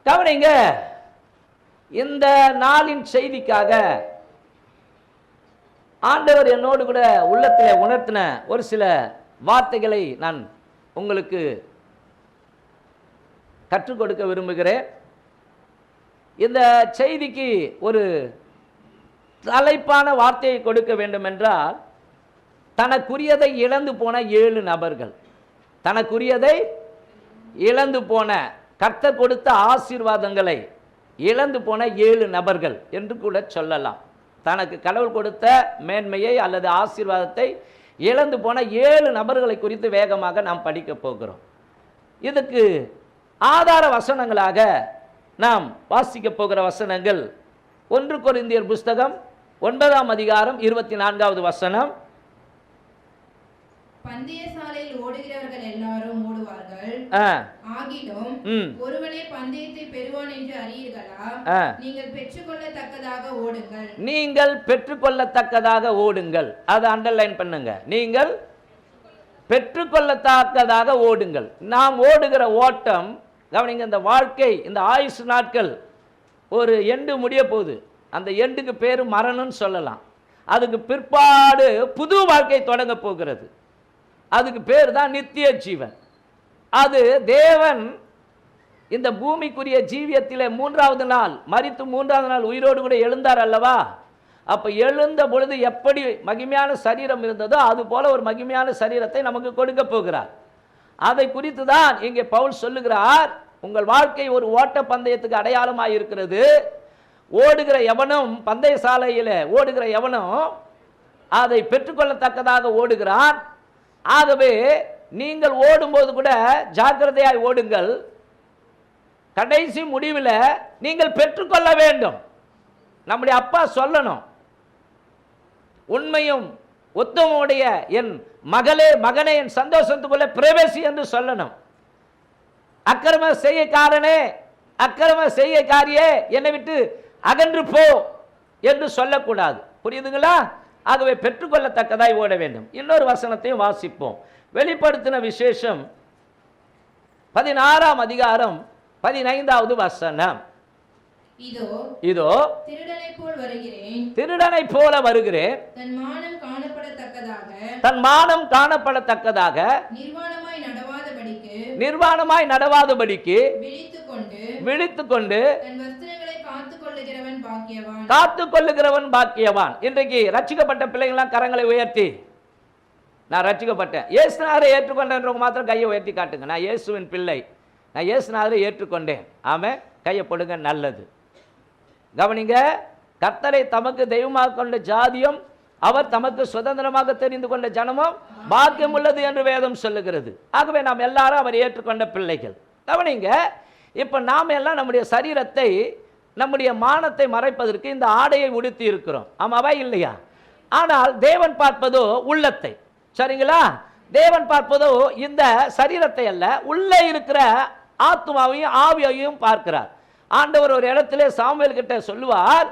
கவனிங்க, இந்த நாளின் செய்திக்காக ஆண்டவர் என்னோடு கூட உள்ளத்தில் உணர்த்தின ஒரு சில வார்த்தைகளை நான் உங்களுக்கு கற்றுக் கொடுக்க விரும்புகிறேன். இந்த செய்திக்கு ஒரு தலைப்பான வார்த்தையை கொடுக்க வேண்டும் என்றால், தனக்குரியதை இழந்து போன 7 நபர்கள், தனக்குரியதை இழந்து போன, கர்த்தர் கொடுத்த ஆசீர்வாதங்களை இழந்து போன 7 நபர்கள் என்று கூட சொல்லலாம். தனக்கு கடவுள் கொடுத்த மேன்மையை அல்லது ஆசீர்வாதத்தை இழந்து போன 7 நபர்களை குறித்து வேகமாக நாம் படிக்க போகிறோம். இதுக்கு ஆதார வசனங்களாக நாம் வாசிக்க போகிற வசனங்கள் 1 கொரிந்தியர் புஸ்தகம் 9ஆம் அதிகாரம் 24வது வசனம். பந்தயசாலையில் ஓடுகிறவர்கள் எல்லாரும் ஓடுவார்கள், ஆகிலும் ஒருவனே பந்தயத்தை பெறுவான் என்று அறியீர்களா? நீங்கள் பெற்றுக்கொள்ளத்தக்கதாக ஓடுங்கள். நீங்கள் பெற்றுக்கொள்ளத்தக்கதாக ஓடுங்கள். அதை அண்டர்லைன் பண்ணுங்க. நீங்கள் பெற்றுக்கொள்ளத்தக்கதாக ஓடுங்கள். நாம் ஓடுகிற ஓட்டம், கவனிங்க, இந்த வாழ்க்கை, இந்த ஆயுசு நாட்கள் ஒரு எண்டு முடிய போகுது. அந்த எண்டுக்கு பேர் மரணம்னு சொல்லலாம். அதுக்கு பிற்பாடு புது வாழ்க்கை தொடங்க போகிறது. அதுக்கு பேர் தான் நித்திய ஜீவன். அது தேவன் இந்த பூமிக்குரிய ஜீவியத்திலே 3வது நாள் மரித்து 3வது நாள் உயிரோடு கூட எழுந்தார் அல்லவா? அப்போ எழுந்த பொழுது எப்படி மகிமையான சரீரம் இருந்ததோ அது போல ஒரு மகிமையான சரீரத்தை நமக்கு கொடுக்க போகிறார். அதை குறித்து தான் இங்கே பவுல் சொல்லுகிறார், உங்கள் வாழ்க்கை ஒரு ஓட்ட பந்தயத்துக்கு அடையாளமாக இருக்கிறது. ஓடுகிற எவனும், பந்தய சாலையில் ஓடுகிற எவனும் அதை பெற்றுக்கொள்ளத்தக்கதாக ஓடுகிறான். ஆகவே நீங்கள் ஓடும்போது கூட ஜாக்கிரதையாய் ஓடுங்கள். கடைசி முடிவில் நீங்கள் பெற்றுக்கொள்ள வேண்டும். நம்முடைய அப்பா சொல்லணும், உண்மையும் உத்தமுடைய என் மகளே மகனே என் சந்தோஷத்துக்குள்ள பிரவேசி என்று சொல்லணும். அக்கிரம செய்யக்காரனே அக்கிரம செய்யக்காரியே என்னை விட்டு அகன்று போ என்று சொல்லக்கூடாது. புரியுதுங்களா? ஆகவே பெற்றுக்கொள்ளத்தக்கதாய் ஓட வேண்டும். இன்னொரு வசனத்தையும் வாசிப்போம். வெளிப்படுத்தின விசேஷம் 16ஆம் அதிகாரம் 15வது வசனம். இதோ திருடனை போல வருகிறேன், தன் மானம் காணப்படத்தக்கதாக நிர்வாணமாய் நடவாதபடிக்கு விழித்துக்கொண்டு காத்து கொள்ளுகிறவன் பாக்கியவான். இன்றைக்கு ரட்சிக்கப்பட்ட பிள்ளைங்களாம் கரங்களை உயர்த்தி, நான் ரட்சிக்கப்பட்டேன், இயேசுநாதரை ஏற்றுக்கொண்டேன்றவங்க மாத்திரம் கையை உயர்த்தி காட்டுங்க. நான் இயேசுவின் பிள்ளை, நான் இயேசுநாதரை ஏற்றுக்கொண்டேன். ஆமென். கையை போடுங்க. நல்லது. கவனிங்க, கர்த்தரை தமக்கு தெய்வமாக கொண்ட ஜாதியும் அவர் தமக்கு சுதந்திரமாக தெரிந்து கொண்ட ஜனமும் பாக்கியம் உள்ளது என்று வேதம் சொல்லுகிறது. ஆகவே நாம் எல்லாரும் அவர் ஏற்றுக்கொண்ட பிள்ளைகள். கவனிங்க, இப்போ நாம் எல்லாம் நம்முடைய சரீரத்தை, நம்முடைய மானத்தை மறைப்பதற்கு இந்த ஆடையை உடுத்தி இருக்கிறோம். ஆமாவா இல்லையா? ஆனால் தேவன் பார்ப்பதோ உள்ளத்தை. சரிங்களா? தேவன் பார்ப்பதோ இந்த சரீரத்தை அல்ல, உள்ளே இருக்கிற ஆத்மாவையும் ஆவியையும் பார்க்கிறார். ஆண்டவர் ஒரு இடத்திலே சாமுவேல் கிட்ட சொல்லுவார்,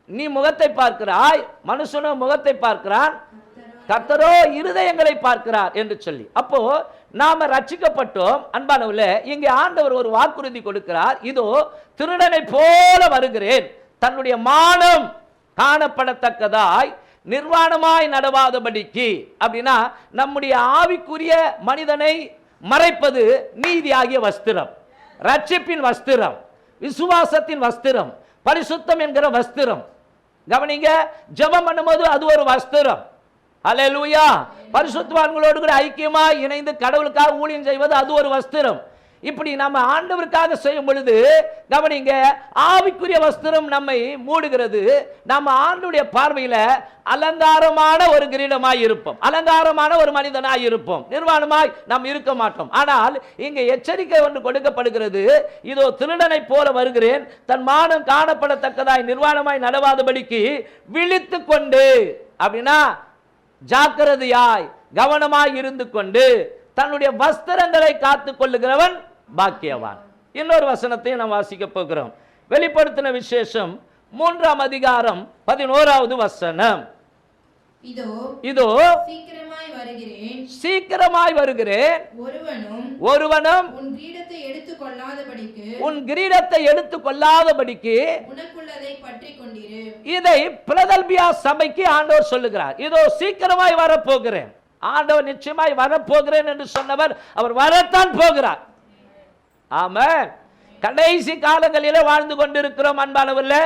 நீ முகத்தை பார்க்கிறாய், மனுஷனோ முகத்தை பார்க்கிறான், கர்த்தரோ இருதயங்களை பார்க்கிறார் என்று சொல்லி. அப்போ நாம ரட்சிக்கப்பட்டோம். அன்பானவர்களே, இங்கே ஆண்டவர் ஒரு வாக்குறுதி கொடுக்கிறார். இதோ திருடனை போல வருகிறேன், தன்னுடைய மானம் காணப்படத்தக்கதாய் நிர்வாணமாய் நடவாதபடிக்கு. அப்படின்னா நம்முடைய ஆவிக்குரிய மனிதனை மறைப்பது நீதியாகிய வஸ்திரம், ரட்சிப்பின் வஸ்திரம், விசுவாசத்தின் வஸ்திரம், பரிசுத்தம் என்கிற வஸ்திரம். கவனிங்க, ஜெபம் பண்ணும்போது அது ஒரு வஸ்திரம். அல்லேலூயா. பரிசுத்தவான்களோடு கூட ஐக்கியமா இணைந்து கடவுளுக்காக ஊழியம் செய்வது அது ஒரு வஸ்திரம். இப்படி நம்ம ஆண்டவருக்காக செய்யும் பொழுது கவனிங்க, ஆவிக்குரிய வஸ்திரம் நம்மை மூடுகிறது. நம்ம ஆண்டவருடைய பார்வையில அலங்காரமான ஒரு கிரீடமாய் இருப்போம், அலங்காரமான ஒரு மனிதனாய் இருப்போம், நிர்வாணமாய் நாம் இருக்க மாட்டோம். ஆனால் இங்க எச்சரிக்கை ஒன்று கொடுக்கப்படுகிறது. இதோ திருடனை போல வருகிறேன், தன் மானம் காணப்படத்தக்கதாய் நிர்வாணமாய் நடவாதபடிக்கு விழித்து கொண்டு. அப்படின்னா ஜாக்கிரதையாய் கவனமாய் இருந்து கொண்டு தன்னுடைய வஸ்திரங்களை காத்துக் கொள்ளுகிறவன் பாக்கியவான். இன்னொரு வசனத்தையும் நாம் வாசிக்க போகிறோம். வெளிப்படுத்தின விசேஷம் 3ஆம் அதிகாரம் 11வது வசனம். இதோ சீக்கிரமாய் வருகிறேன், ஒருவனும் உன் கிரீடத்தை எடுத்துக் கொள்ளாதபடிக்கு உனக்குள்ளதை பற்றிக் கொண்டிரு. இதை பிலதெல்பியா சபைக்கு ஆண்டவர் சொல்லுகிறார். இதோ சீக்கிரமாய் வரப்போகிறேன். ஆண்டவர் நிச்சயமாய் வரப்போகிறேன் என்று சொன்னவர் அவர் வரத்தான் போகிறார். ஆமென். கடைசி காலங்களிலே வாழ்ந்து கொண்டிருக்கிறோம் அன்பானவர்களே.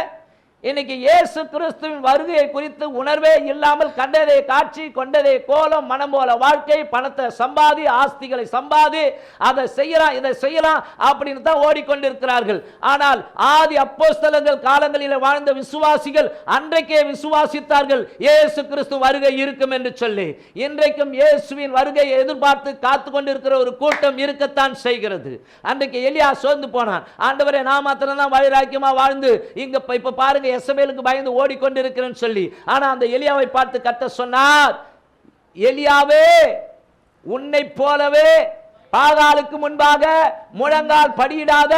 இன்னைக்கு இயேசு கிறிஸ்துவின் வருகையை குறித்து உணர்வே இல்லாமல் கண்டதை காட்சி, கொண்டதை கோலம், மனம் போல வாழ்க்கை, பணத்தை சம்பாதி, ஆஸ்திகளை சம்பாதி, அதை செய்யலாம் இதை செய்யலாம் அப்படின்னு தான் ஓடிக்கொண்டிருக்கிறார்கள். ஆனால் ஆதி அப்போஸ்தலர்கள் காலங்களில் வாழ்ந்த விசுவாசிகள் அன்றைக்கே விசுவாசித்தார்கள் இயேசு கிறிஸ்து வருகை இருக்கும் என்று சொல்லி. இன்றைக்கும் இயேசுவின் வருகையை எதிர்பார்த்து காத்து கொண்டிருக்கிற ஒரு கூட்டம் இருக்கத்தான் செய்கிறது. அன்றைக்கு எலியா சோர்ந்து போனான். ஆண்டவரே, நான் மாத்திரம் தான் வைராக்கியமா வாழ்ந்து இங்க இப்ப பாருங்க எசபேலுக்கு பயந்து ஓடிக்கொண்டிருக்கிறேன்னு சொல்லி. ஆனா அந்த எலியாவை பார்த்து கர்த்தர் சொன்னார், எலியாவே, உன்னை போலவே பாகாலுக்கு முன்பாக முழங்கால் படியிடாத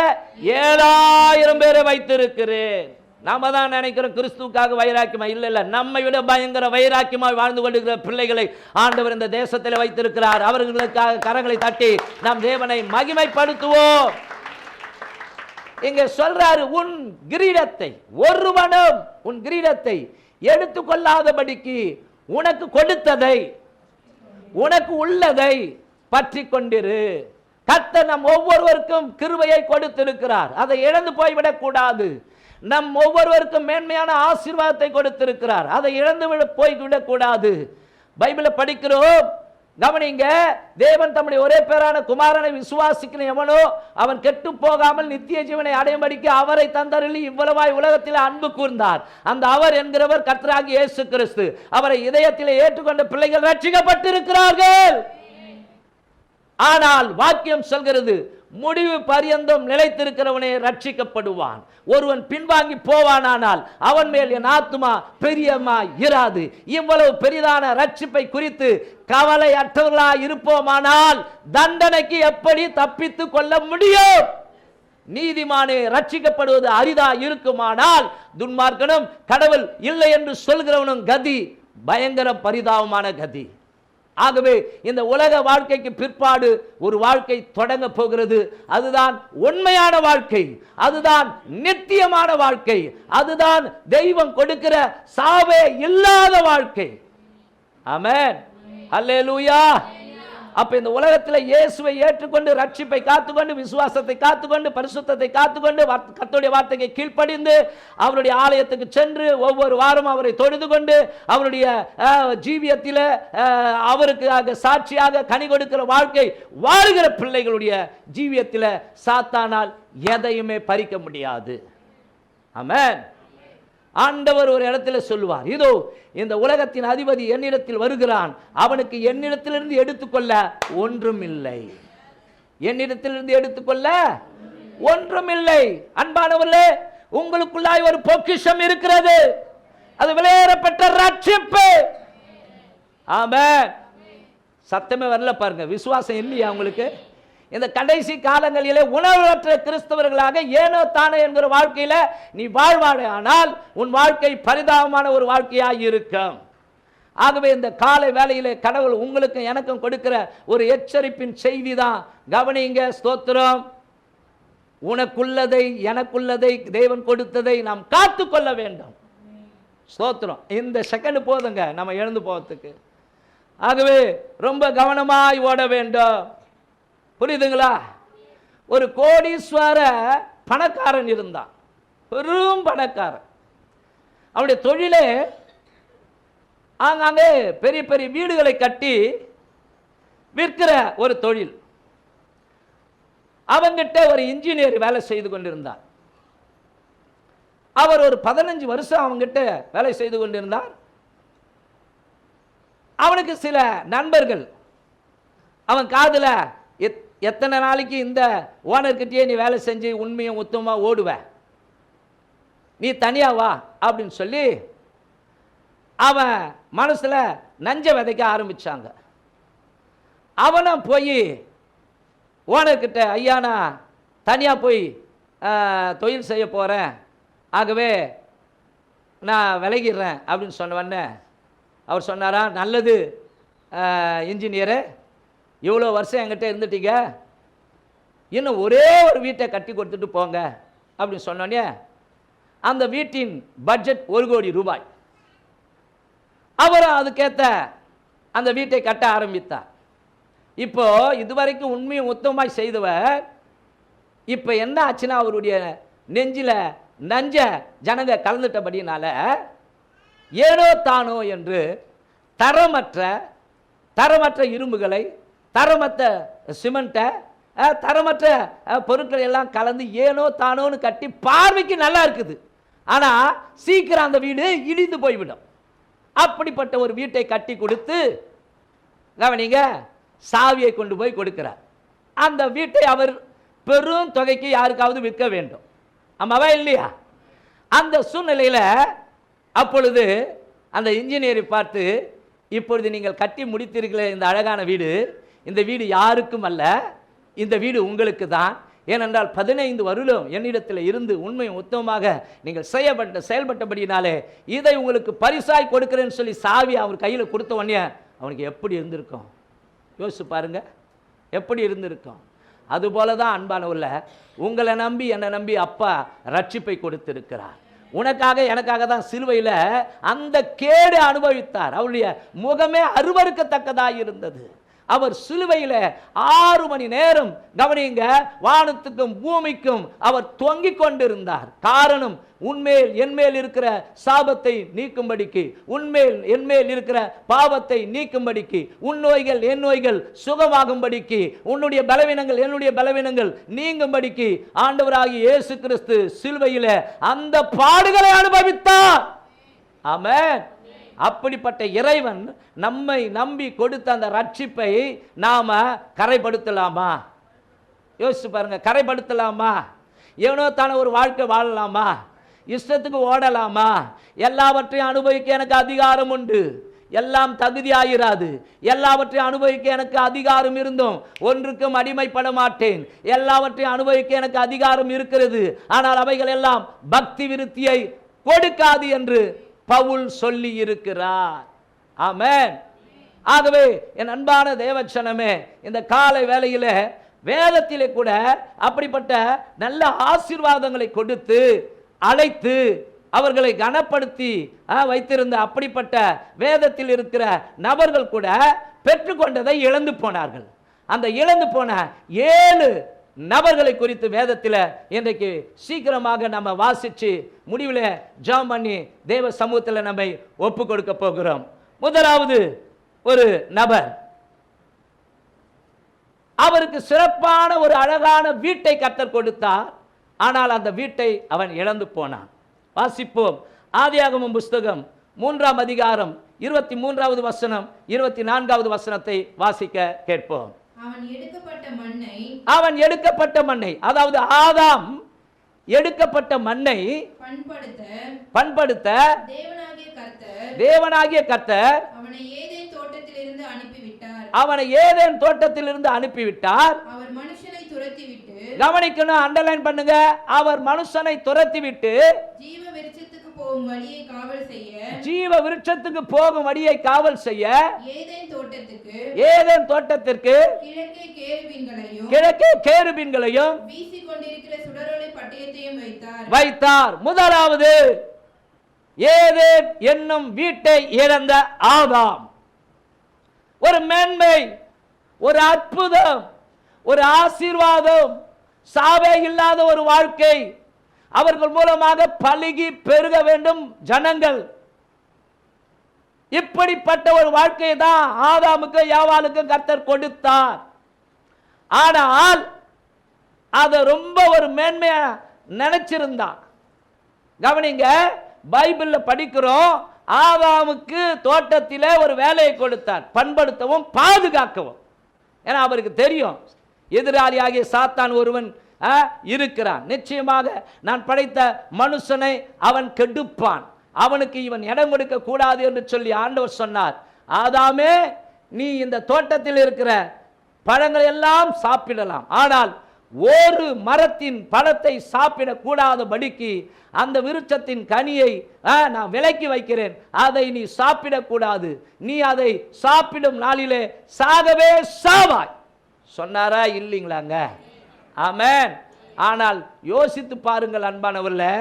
7000 பேரை வைத்திருக்கிறேன். நாம தான் நினைக்கிறோம் கிறிஸ்துவுக்காக வைராக்கியமா. இல்ல, நம்மை விட பயங்கர வைராக்கியமா வாழ்ந்து கொண்டிருக்கிற பிள்ளைகளை ஆண்டவர் இந்த தேசத்தில் வைத்திருக்கிறார். அவர்களுக்காக கரங்களை தட்டி நாம் தேவனை மகிமைப்படுத்துவோம். இங்க சொல்றாரு, உன் கிரீடத்தை, ஒருவனும் உன் கிரீடத்தை எடுத்துக்கொள்ளாதபடிக்கு உனக்கு கொடுத்ததை, உனக்கு உள்ளதை பற்றி கொண்டிரு. கர்த்தர் நம் ஒவ்வொருவருக்கும் கிருபையை கொடுத்திருக்கிறார். அதை இழந்து போய்விடக் கூடாது. நம் ஒவ்வொருவருக்கும் மேன்மையான ஆசீர்வாதத்தை கொடுத்திருக்கிறார். அதை இழந்து போய்விடக் கூடாது. பைபிளை படிக்கிறோம், கவனிங்க. தேவன் தம்முடைய ஒரே பேரான குமாரனை விசுவாசிக்கிற எவனோ அவன் கெட்டு போகாமல் நித்திய ஜீவனை அடையும்படிக்கு அவரை தந்தருளி இவ்வளவாய் உலகத்தில் அன்பு கூர்ந்தார். அந்த அவர் என்கிறவர் கர்த்தராகிய இயேசு கிறிஸ்து. அவரை இதயத்தில் ஏற்றுக்கொண்ட பிள்ளைகள் ரட்சிக்கப்பட்டிருக்கிறார்கள். ஆனால் வாக்கியம் சொல்கிறது, முடிவு பரியந்தம் நிலைத்திருக்கிறவனே ரட்சிக்கப்படுவான். ஒருவன் பின்வாங்கி போவானானால் அவன் மேல் என் ஆத்துமா பெரியமா இராது. இவ்வளவு பெரிதான ரட்சிப்பை குறித்து கவலை அற்றவர்களாய் இருப்போமானால் தண்டனைக்கு எப்படி தப்பித்து கொள்ள முடியும்? நீதிமானே ரட்சிக்கப்படுவது அரிதா இருக்குமானால் துன்மார்க்கனும் கடவுள் இல்லை என்று சொல்கிறவனும் கதி பயங்கர பரிதாபமான கதி. ஆகவே இந்த உலக வாழ்க்கைக்கு பிற்பாடு ஒரு வாழ்க்கை தொடங்க போகிறது. அதுதான் உண்மையான வாழ்க்கை, அதுதான் நித்தியமான வாழ்க்கை, அதுதான் தெய்வம் கொடுக்கிற சாவே இல்லாத வாழ்க்கை. ஆமென், அல்லேலூயா. அப்ப இந்த உலகத்தில் இயேசுவை ஏற்றுக்கொண்டு ரட்சிப்பை காத்துக்கொண்டு விசுவாசத்தை காத்துக்கொண்டு பரிசுத்தத்தை காத்துக்கொண்டு கர்த்தருடைய வார்த்தைக்கு கீழ்ப்படிந்து அவருடைய ஆலயத்துக்கு சென்று ஒவ்வொரு வாரம் அவரை தொழுது கொண்டு அவருடைய ஜீவியத்தில் அவருக்கு சாட்சியாக கனி கொடுக்கிற வாழ்க்கை வாழ்கிற பிள்ளைகளுடைய ஜீவியத்தில் சாத்தானால் எதையுமே பறிக்க முடியாது. ஆமென். ஆண்டவர் ஒரு இடத்துல சொல்லுவார், இதோ இந்த உலகத்தின் அதிபதி என்னிடத்தில் வருகிறான், அவனுக்கு என்னிடத்திலிருந்து எடுத்துக்கொள்ள ஒன்றும் இல்லை. என்னிடத்திலிருந்து எடுத்துக்கொள்ள ஒன்றும் இல்லை. அன்பானவர்களே, உங்களுக்குள்ளாய் ஒரு பொக்கிஷம் இருக்கிறது. அது விலையேறப்பட்ட ரட்சிப்பு. ஆமென். சத்தமே வரல பாருங்க. விசுவாசம் இல்லையா உங்களுக்கு? இந்த கடைசி காலங்களிலே உணர்வற்ற கிறிஸ்தவர்களாக ஏனோ தானே என்கிற வாழ்க்கையில நீ வாழ்வானே ஆனால் உன் வாழ்க்கை பரிதாபமான ஒரு வாழ்க்கையாக இருக்கும். ஆகவே இந்த காலை வேளையிலே கடவுள் உங்களுக்கு எனக்கும் கொடுக்கிற ஒரு எச்சரிப்பின் செய்தி தான். கவனிங்க. ஸ்தோத்திரம். உனக்குள்ளதை எனக்குள்ளதை தேவன் கொடுத்ததை நாம் காத்து கொள்ள வேண்டும். ஸ்தோத்திரம். இந்த செகண்ட் போதுங்க நம்ம எழுந்து போவதுக்கு. ஆகவே ரொம்ப கவனமாய் ஓட வேண்டும். புரியுதுங்களா? ஒரு கோடீஸ்வர பணக்காரன் இருந்தான், பெரும் பணக்காரன். அவனுடைய தொழிலே ஆங்காங்கே பெரிய பெரிய வீடுகளை கட்டி விற்கிற ஒரு தொழில். அவங்கிட்ட ஒரு இன்ஜினியர் வேலை செய்து கொண்டிருந்தார். அவர் ஒரு 15 வருஷம் அவங்கிட்ட வேலை செய்து கொண்டிருந்தார். அவனுக்கு சில நண்பர்கள் அவன் காதுல எத்தனை நாளைக்கு இந்த ஓனர்கிட்டயே நீ வேலை செஞ்சு உண்மையும் உத்தமமாக ஓடுவ, நீ தனியா வா அப்படின்னு சொல்லி அவன் மனசுல நஞ்ச விதைக்க ஆரம்பிச்சாங்க. அவனும் போய் ஓனர்கிட்ட, ஐயா நான் தனியா போய் தொழில் செய்ய போறேன், ஆகவே நான் விலகிடுறேன் அப்படின்னு சொன்ன உடனே அவர் சொன்னாரா, நல்லது இன்ஜினியரு, இவ்வளோ வருஷம் என்கிட்ட இருந்துட்டீங்க, இன்னும் ஒரே ஒரு வீட்டை கட்டி கொடுத்துட்டு போங்க அப்படின்னு சொன்னோன்னே அந்த வீட்டின் பட்ஜெட் 1 கோடி ரூபாய். அவரும் அதுக்கேற்ற அந்த வீட்டை கட்ட ஆரம்பித்தார். இப்போ இதுவரைக்கும் உண்மையும் உத்தமமாய் செய்தவர் இப்போ என்ன ஆச்சுன்னா, அவருடைய நெஞ்சில நஞ்ச ஜனங்க கலந்துட்டபடினால ஏனோ தானோ என்று தரமற்ற இரும்புகளை, தரமற்ற சிமெண்ட்டை, தரமற்ற பொருட்களை எல்லாம் கலந்து ஏனோ தானோன்னு கட்டி பார்வைக்கு நல்லா இருக்குது, ஆனால் சீக்கிரம் அந்த வீடு இடிந்து போய்விடும். அப்படிப்பட்ட ஒரு வீட்டை கட்டி கொடுத்து கவனிங்க, சாவியை கொண்டு போய் கொடுக்கிறார். அந்த வீட்டை அவர் பெரும் தொகைக்கு யாருக்காவது விற்க வேண்டும், ஆமாவா இல்லையா? அந்த சூழ்நிலையில் அப்பொழுது அந்த இன்ஜினியரை பார்த்து, இப்பொழுது நீங்கள் கட்டி முடித்தீர்களே இந்த அழகான வீடு, இந்த வீடு யாருக்கும் அல்ல, இந்த வீடு உங்களுக்கு தான். ஏனென்றால் 15 வருடம் என்னிடத்தில் இருந்து உண்மையும் உத்தமமாக நீங்கள் செயல்பட்டபடினாலே இதை உங்களுக்கு பரிசாய் கொடுக்கிறேன்னு சொல்லி சாவி அவர் கையில் கொடுத்த உடனே அவனுக்கு எப்படி இருந்திருக்கும் யோசிச்சு பாருங்க, எப்படி இருந்திருக்கும். அதுபோல தான் அன்பானவர்ல, உங்களை நம்பி என்னை நம்பி அப்பா ரட்சிப்பை கொடுத்திருக்கிறார். உனக்காக எனக்காக தான் சிலுவையில் அந்த கேடு அனுபவித்தார். அவருடைய முகமே அருவருக்கத்தக்கதாக இருந்தது. அவர் சிலுவையில் 6 மணி நேரம் கவனிங்க, வானத்துக்கும் பூமிக்கும் அவர் தொங்கிக் கொண்டிருந்தார். காரணம், உன்மேல் என்மேல் இருக்கிற சாபத்தை நீக்கும்படிக்கு, உன்மேல் என்மேல் இருக்கிற பாவத்தை நீக்கும்படிக்கு, உன் நோய்கள் என் நோய்கள் சுகமாகும்படிக்கு, உன்னுடைய பலவீனங்கள் என்னுடைய பலவீனங்கள் நீங்கும்படிக்கு ஆண்டவராகிய இயேசு கிறிஸ்து சிலுவையில் அந்த பாடுகளை அனுபவித்தார். ஆமென். அப்படிப்பட்ட இறைவன் நம்மை நம்பி கொடுத்த அந்த ரட்சிப்பை நாம கரைப்படுத்தலாமா? யோசிச்சு பாருங்க, கரைப்படுத்தலாமா? எவனோ தானே ஒரு வாழ்க்கை வாழலாமா? இஷ்டத்துக்கு ஓடலாமா? எல்லாவற்றையும் அனுபவிக்க எனக்கு அதிகாரம் உண்டு, எல்லாம் தகுதியாயிராது. எல்லாவற்றையும் அனுபவிக்க எனக்கு அதிகாரம் இருந்தும் ஒன்றுக்கும் அடிமைப்பட மாட்டேன். எல்லாவற்றையும் அனுபவிக்க எனக்கு அதிகாரம் இருக்கிறது, ஆனால் அவைகள் எல்லாம் பக்தி விருத்தியை கொடுக்காது என்று பவுல் சொல்லி இருக்கிறார். ஆமென். ஆகவே என் அன்பான தேவச்சனமே, இந்த காலை வேளையில வேதத்திலே கூட அப்படிப்பட்ட நல்ல ஆசீர்வாதங்களை கொடுத்து அழைத்து அவர்களை கனப்படுத்தி வைத்திருந்த அப்படிப்பட்ட வேதத்தில் இருக்கிற நபர்கள் கூட பெற்றுக்கொண்டதை இழந்து போனார்கள். அந்த இழந்து போன 7 நபர்களை குறித்து வேதத்தில் இன்றைக்கு சீக்கிரமாக நம்ம வாசிச்சு முடிவில் ஜெபம் பண்ணி தேவ சமூகத்தில் நம்மை ஒப்பு கொடுக்க போகிறோம். முதலாவது ஒரு நபர், அவருக்கு சிறப்பான ஒரு அழகான வீட்டை கர்த்தர் கொடுத்தார், ஆனால் அந்த வீட்டை அவன் இழந்து போனான். வாசிப்போம். ஆதியாகமம் புஸ்தகம் 3ஆம் அதிகாரம் 23வது வசனம் 24வது வசனத்தை வாசிக்க கேட்போம். அவன் எடுக்கப்பட்ட மண்ணை, அதாவது ஆதாம் எடுக்கப்பட்ட மண்ணை பண்படுத்த தேவனாகிய கர்த்தர் அவனை ஏதேன் தோட்டத்திலிருந்து அனுப்பிவிட்டார். கவனிக்கணும், அண்டர்லைன் பண்ணுங்க. அவர் மனுஷனை துரத்திவிட்டு ஜீவ விருட்சத்துக்கு போகும் வழியை காவல் செய்ய ஏதேன் தோட்டத்திற்கு கிழக்கே கேருபீன்களையும் வைத்தார். முதலாவது, ஏதேன் என்னும் வீட்டை இழந்த ஆதாம். ஒரு மேன்மை, ஒரு அற்புதம், ஒரு ஆசீர்வாதம், சாவே இல்லாத ஒரு வாழ்க்கை, அவர்கள் மூலமாக பலுகி பெருக வேண்டும் ஜனங்கள். இப்படிப்பட்ட ஒரு வாழ்க்கையை தான் ஆதாமுக்கு யாவாலுக்கும் கர்த்தர் கொடுத்தார். ஆனால் அதை ரொம்ப ஒரு மேன்மையா நினைச்சிருந்தான். கவனிங்க, பைபிள்ல படிக்கிறோம், ஆதாமுக்கு தோட்டத்திலே ஒரு வேலையை கொடுத்தார், பண்படுத்தவும் பாதுகாக்கவும். ஏன்னா அவருக்கு தெரியும் எதிராளியாகிய சாத்தான் ஒருவன் இருக்கிறான், நிச்சயமாக நான் படைத்த மனுஷனை அவன் கெடுப்பான், அவனுக்கு இவன் இடம் கொடுக்க கூடாது என்று சொல்லி ஆண்டவர் சொன்னார். ஆதாமே, நீ இந்த தோட்டத்தில் இருக்கிற பழங்களை எல்லாம் சாப்பிடலாம், ஆனால் ஒரு மரத்தின் பழத்தை சாப்பிடக்கூடாதபடிக்கு அந்த விருட்சத்தின் கனியை நான் விலக்கி வைக்கிறேன், அதை நீ சாப்பிடக்கூடாது, நீ அதை சாப்பிடும் நாளிலே சாகவே சாவாய் சொன்னாரா இல்லைங்களாங்க? ஆமென். ஆனால் யோசித்து பாருங்கள் அன்பானவர்களே,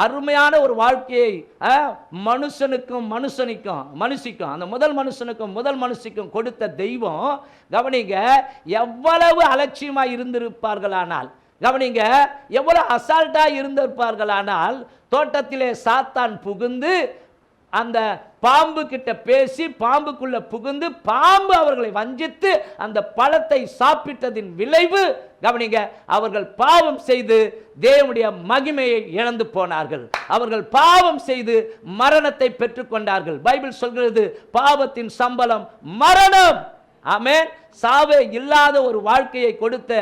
அருமையான ஒரு வாழ்க்கையை மனுஷனுக்கும் மனுஷிக்கும் அந்த முதல் மனுஷனுக்கும் முதல் மனுஷிக்கும் கொடுத்த தெய்வம், கவனிங்க, எவ்வளவு அலட்சியமா இருந்திருப்பார்களானால், கவனிங்க, எவ்வளவு அசால்ட்டா இருந்திருப்பார்களானால், தோட்டத்திலே சாத்தான் புகுந்து அந்த பாம்பு கிட்ட பேசி பாம்புக்குள்ள புகுந்து பாம்பு அவர்களை வஞ்சித்து அந்த பழத்தை சாப்பிட்டதின் விளைவு, கவனிங்க, அவர்கள் பாவம் செய்து தேவனுடைய மகிமையை இழந்து போனார்கள். அவர்கள் பாவம் செய்து மரணத்தை பெற்றுக்கொண்டார்கள். பைபிள் சொல்கிறது பாவத்தின் சம்பளம் மரணம். ஆமென். சாவே இல்லாத ஒரு வாழ்க்கையை கொடுத்த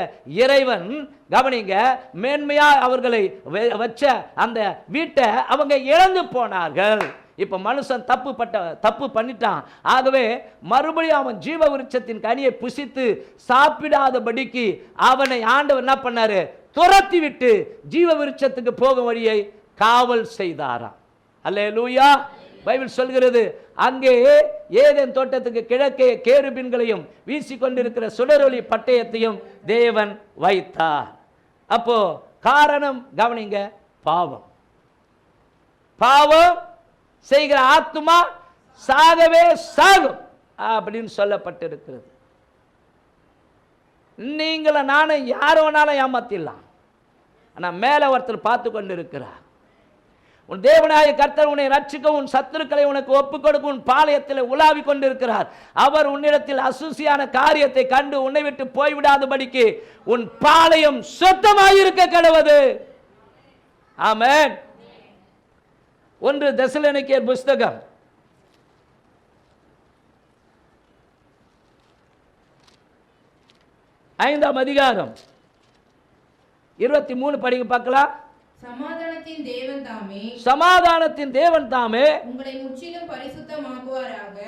இறைவன், கவனிங்க, மேன்மையா அவர்களை வச்ச அந்த வீட்டை அவங்க இழந்து போனார்கள். இப்ப மனுஷன் தப்பு பண்ணிட்டான். ஆகவே மறுபடியும் அவன் ஜீவ விருட்சத்தின் கனியை புசித்து சாப்பிடாதபடிக்கு அவனை ஆண்டவர் என்ன பண்ணாரு? துரத்தி விட்டு ஜீவ விருட்சத்துக்கு போகும் வழியை காவல் செய்தாராம். அல்லேலூயா. பைபிள் சொல்கிறது, அங்கே ஏதேன் தோட்டத்துக்கு கிழக்கே கேருபீன்களையும் வீசிக்கொண்டிருக்கிற சுடரொளி பட்டயத்தையும் தேவன் வைத்தார். அப்போ காரணம், கவனிங்க, பாவம். பாவம் செய்கிற ஆத்துமா சாகவே சாகும் அப்படின்னு சொல்லப்பட்டிருக்கிறது. நீங்களும் நானும் யார் வேணாலும் ஏமாத்திடலாம், ஆனா மேல ஒருத்தர் பார்த்து கொண்டு இருக்கிறார். உன் தேவனாய கர்த்தர் உன்னை ரட்சிக்க உன் சத்துருக்களை உனக்கு ஒப்புக் கொடுக்க உன் பாளையத்தில் உலாவி கொண்டிருக்கிறார். அவர் உன்னிடத்தில் அசுசியான காரியத்தை கண்டு உன்னை விட்டு போய்விடாதபடிக்கு உன் பாளையம் சுத்தமாயிருக்க கடவது. ஆமென். 1 தெசலோனிக்கேயர் புஸ்தகம் 5ஆம் அதிகாரம் 23 படிங்க பார்க்கலாம். சமாதானத்தின் தேவன் தாமே உங்களை முற்றிலும் பரிசுத்தமாக்குவாராக.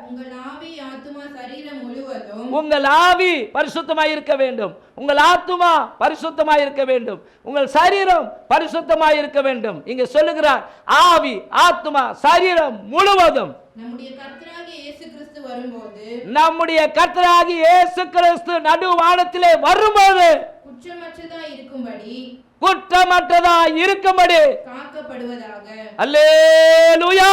உங்கள் ஆவி ஆத்துமா சரீரம் முழுவதும். உங்கள் ஆவி பரிசுத்தமாய் இருக்க வேண்டும், உங்கள் ஆத்துமா பரிசுத்தமாய் இருக்க வேண்டும், உங்கள் சரீரம் பரிசுத்தமாய் இருக்க வேண்டும். இங்க சொல்லுகிறார், ஆவி ஆத்துமா சரீரம் முழுவதும். நம்முடைய கர்த்தராகிய இயேசு கிறிஸ்து நடு வானத்திலே வரும்போது குற்றமற்றதா இருக்கும்படி காக்கப்படுவதாக. அல்லேலூயா.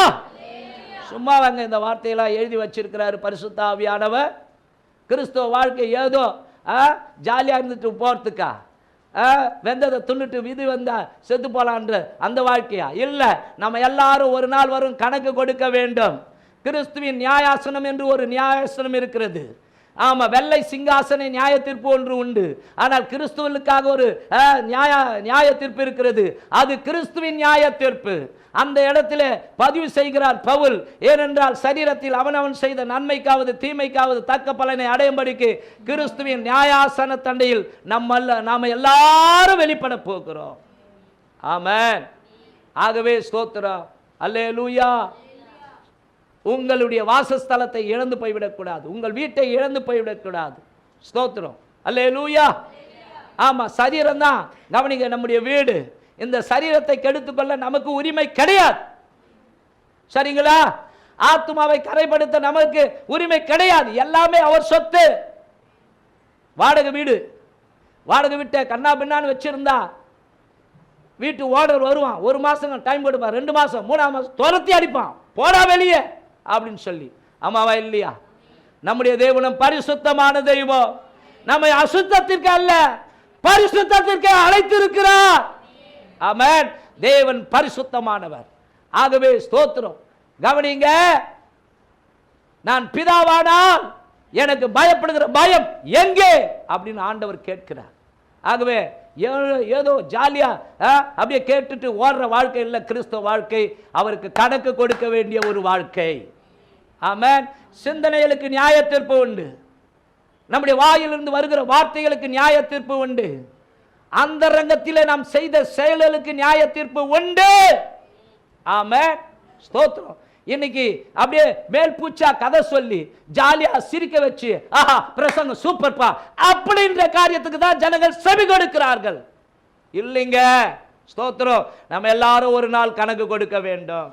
சும்மா வாங்க, இந்த வார்த்தையெல்லாம் எழுதி வச்சிருக்கிறாரு பரிசுத்த ஆவியானவர். கிறிஸ்துவ வாழ்க்கை ஏதோ ஜாலியா இருந்துட்டு போறதுக்கா, வெந்ததை துண்ணுட்டு விதி வந்தா செத்து போலான்ற அந்த வாழ்க்கையா? இல்ல, நம்ம எல்லாரும் ஒரு நாள் வரும் கணக்கு கொடுக்க வேண்டும். கிறிஸ்துவின் நியாயாசனம் என்று ஒரு நியாயாசனம் இருக்கிறது. ஆமா, வெள்ளை சிங்காசன நியாய தீர்ப்பு ஒன்று உண்டு. ஆனால் கிறிஸ்துவுக்காக ஒரு நியாய தீர்ப்பு இருக்கிறது. அது கிறிஸ்துவின் நியாய தீர்ப்பு. அந்த இடத்துல பதிவு செய்கிறார் பவுல். ஏனென்றால் சரீரத்தில் அவனவன் செய்த நன்மைக்காவது தீமைக்காவது தக்க பலனை அடையும்படிக்கு கிறிஸ்துவின் நியாயாசன தண்டையில் நாம எல்லாரும் வெளிப்பட போகிறோம். ஆமென். ஆகவே ஸ்தோத்திரம். அல்லேலூயா. உங்களுடைய வாசஸ்தலத்தை இழந்து போய்விடக்கூடாது, உங்கள் வீட்டை இழந்து போய்விடக்கூடாது. ஸ்தோத்திரம். அல்லேலூயா. ஆமா, சரீரம் தான், கவனிங்க, நம்முடைய வீடு. இந்த சரீரத்தை கெடுத்துக்கொள்ள நமக்கு உரிமை கிடையாது. சரிங்களா? ஆத்துமாவை கரைப்படுத்த நமக்கு உரிமை கிடையாது. எல்லாமே அவர் சொத்து. வாடகை வீடு, வாடகை விட்ட கண்ணா பின்னான்னு வச்சிருந்தா வீட்டு ஓனர் வருவான், 1 மாசம் டைம் கொடுப்பான், 2 மாசம் 3ஆம் மாசம் துரத்தி அடிப்பான், போடா வெளியே அப்படின்னு சொல்லி. ஆமாவா இல்லையா? நம்முடைய தேவனும் பரிசுத்தமான தெய்வம். நம்மை அசுத்தத்திற்கு அல்ல பரிசுத்தத்திற்கு அழைத்திருக்கிறார். ஆமென். தேவன் பரிசுத்தமானவர். ஆகவே ஸ்தோத்திரம். கவனிங்க, நான் பிதாவானால் எனக்கு பயப்படுகிற பயம் எங்கே அப்படின்னு ஆண்டவர் கேட்கிறார். ஆகவே ஏதோ ஜாலியா அப்படியே கேட்டுட்டு ஓடுற வாழ்க்கை இல்லை கிறிஸ்தவ வாழ்க்கை. அவருக்கு கணக்கு கொடுக்க வேண்டிய ஒரு வாழ்க்கை. ஆமென். சிந்தனைகளுக்கு நியாய தீர்ப்பு உண்டு. நம்முடைய வாயிலிருந்து வருகிற வார்த்தைகளுக்கு நியாய தீர்ப்பு உண்டு. அந்த ரங்கத்திலே நாம் செய்த செயல்களுக்கு நியாய தீர்ப்பு உண்டு. ஆமென். ஸ்தோத்திரம். இன்னைக்கு அப்படியே மேல் பூச்சா கதை சொல்லி ஜாலியா சிரிக்க வச்சு ஆஹா பிரசங்கம் சூப்பர்ப்பா அப்படின்ற காரியத்துக்கு தான் ஜனங்கள் செவி கொடுக்கிறார்கள். இல்லைங்க, ஸ்தோத்திரம். நம்ம எல்லாரும் ஒரு நாள் கணக்கு கொடுக்க வேண்டும்.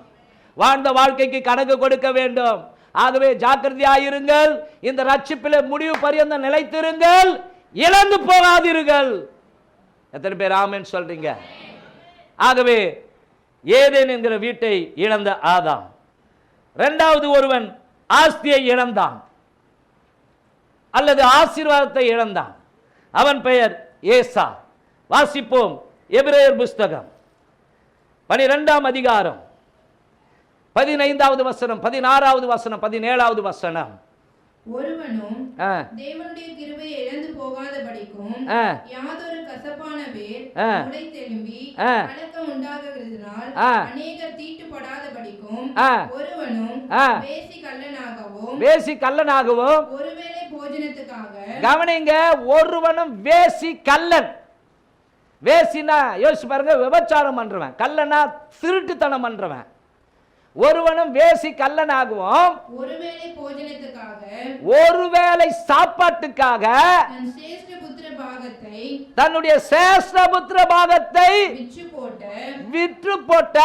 வாழ்ந்த வாழ்க்கைக்கு கணக்கு கொடுக்க வேண்டும். ஆகவே ஜாக்கிரதையாயிருங்கள். இந்த ரட்சிப்பிலே முடிவு பரியந்தம் நிலைத்திருங்கள், இழந்து போகாதீர்கள். எத்தனை பேர் ஆமென் சொல்றீங்க? ஆகவே ஏதேன் என்கிற வீட்டை இழந்த ஆதாம். இரண்டாவது ஒருவன் ஆஸ்தியை இழந்தான் அல்லது ஆசீர்வாதத்தை இழந்தான். அவன் பெயர் ஏசா. வாசிப்போம் எபிரேயர் புஸ்தகம் 12ஆம் அதிகாரம் 15வது வசனம், 16வது வசனம், 17வது வசனம். ஒருவனும் தேவனுடைய கிருபையை இழந்து போகாதபடிக்கும் யாதொரு கசப்பான வேர் முளைத்தெழும்பி கலக்கம் உண்டாகுகிறதினால் அநேகர் தீட்டுப்படாதபடிக்கும் ஒருவனும் வேசி கள்ளனாகவும் ஒருவேளை போஜனத்துக்காக. கவனிங்க, ஒருவனும் வேசி கள்ளன். வேசினா யோசிச்சு பாருங்க, விபச்சாரம் பண்றவன். கள்ளனா திருட்டுத்தனம் பண்றவன். ஒருவனும் வேசி கள்ளனாகவும் ஒருவேளை போஜனத்துக்காக, ஒருவேளை சாப்பாட்டுக்காக தன்னுடைய சேஷ்டபுத்திர பாகத்தை விற்று போட்ட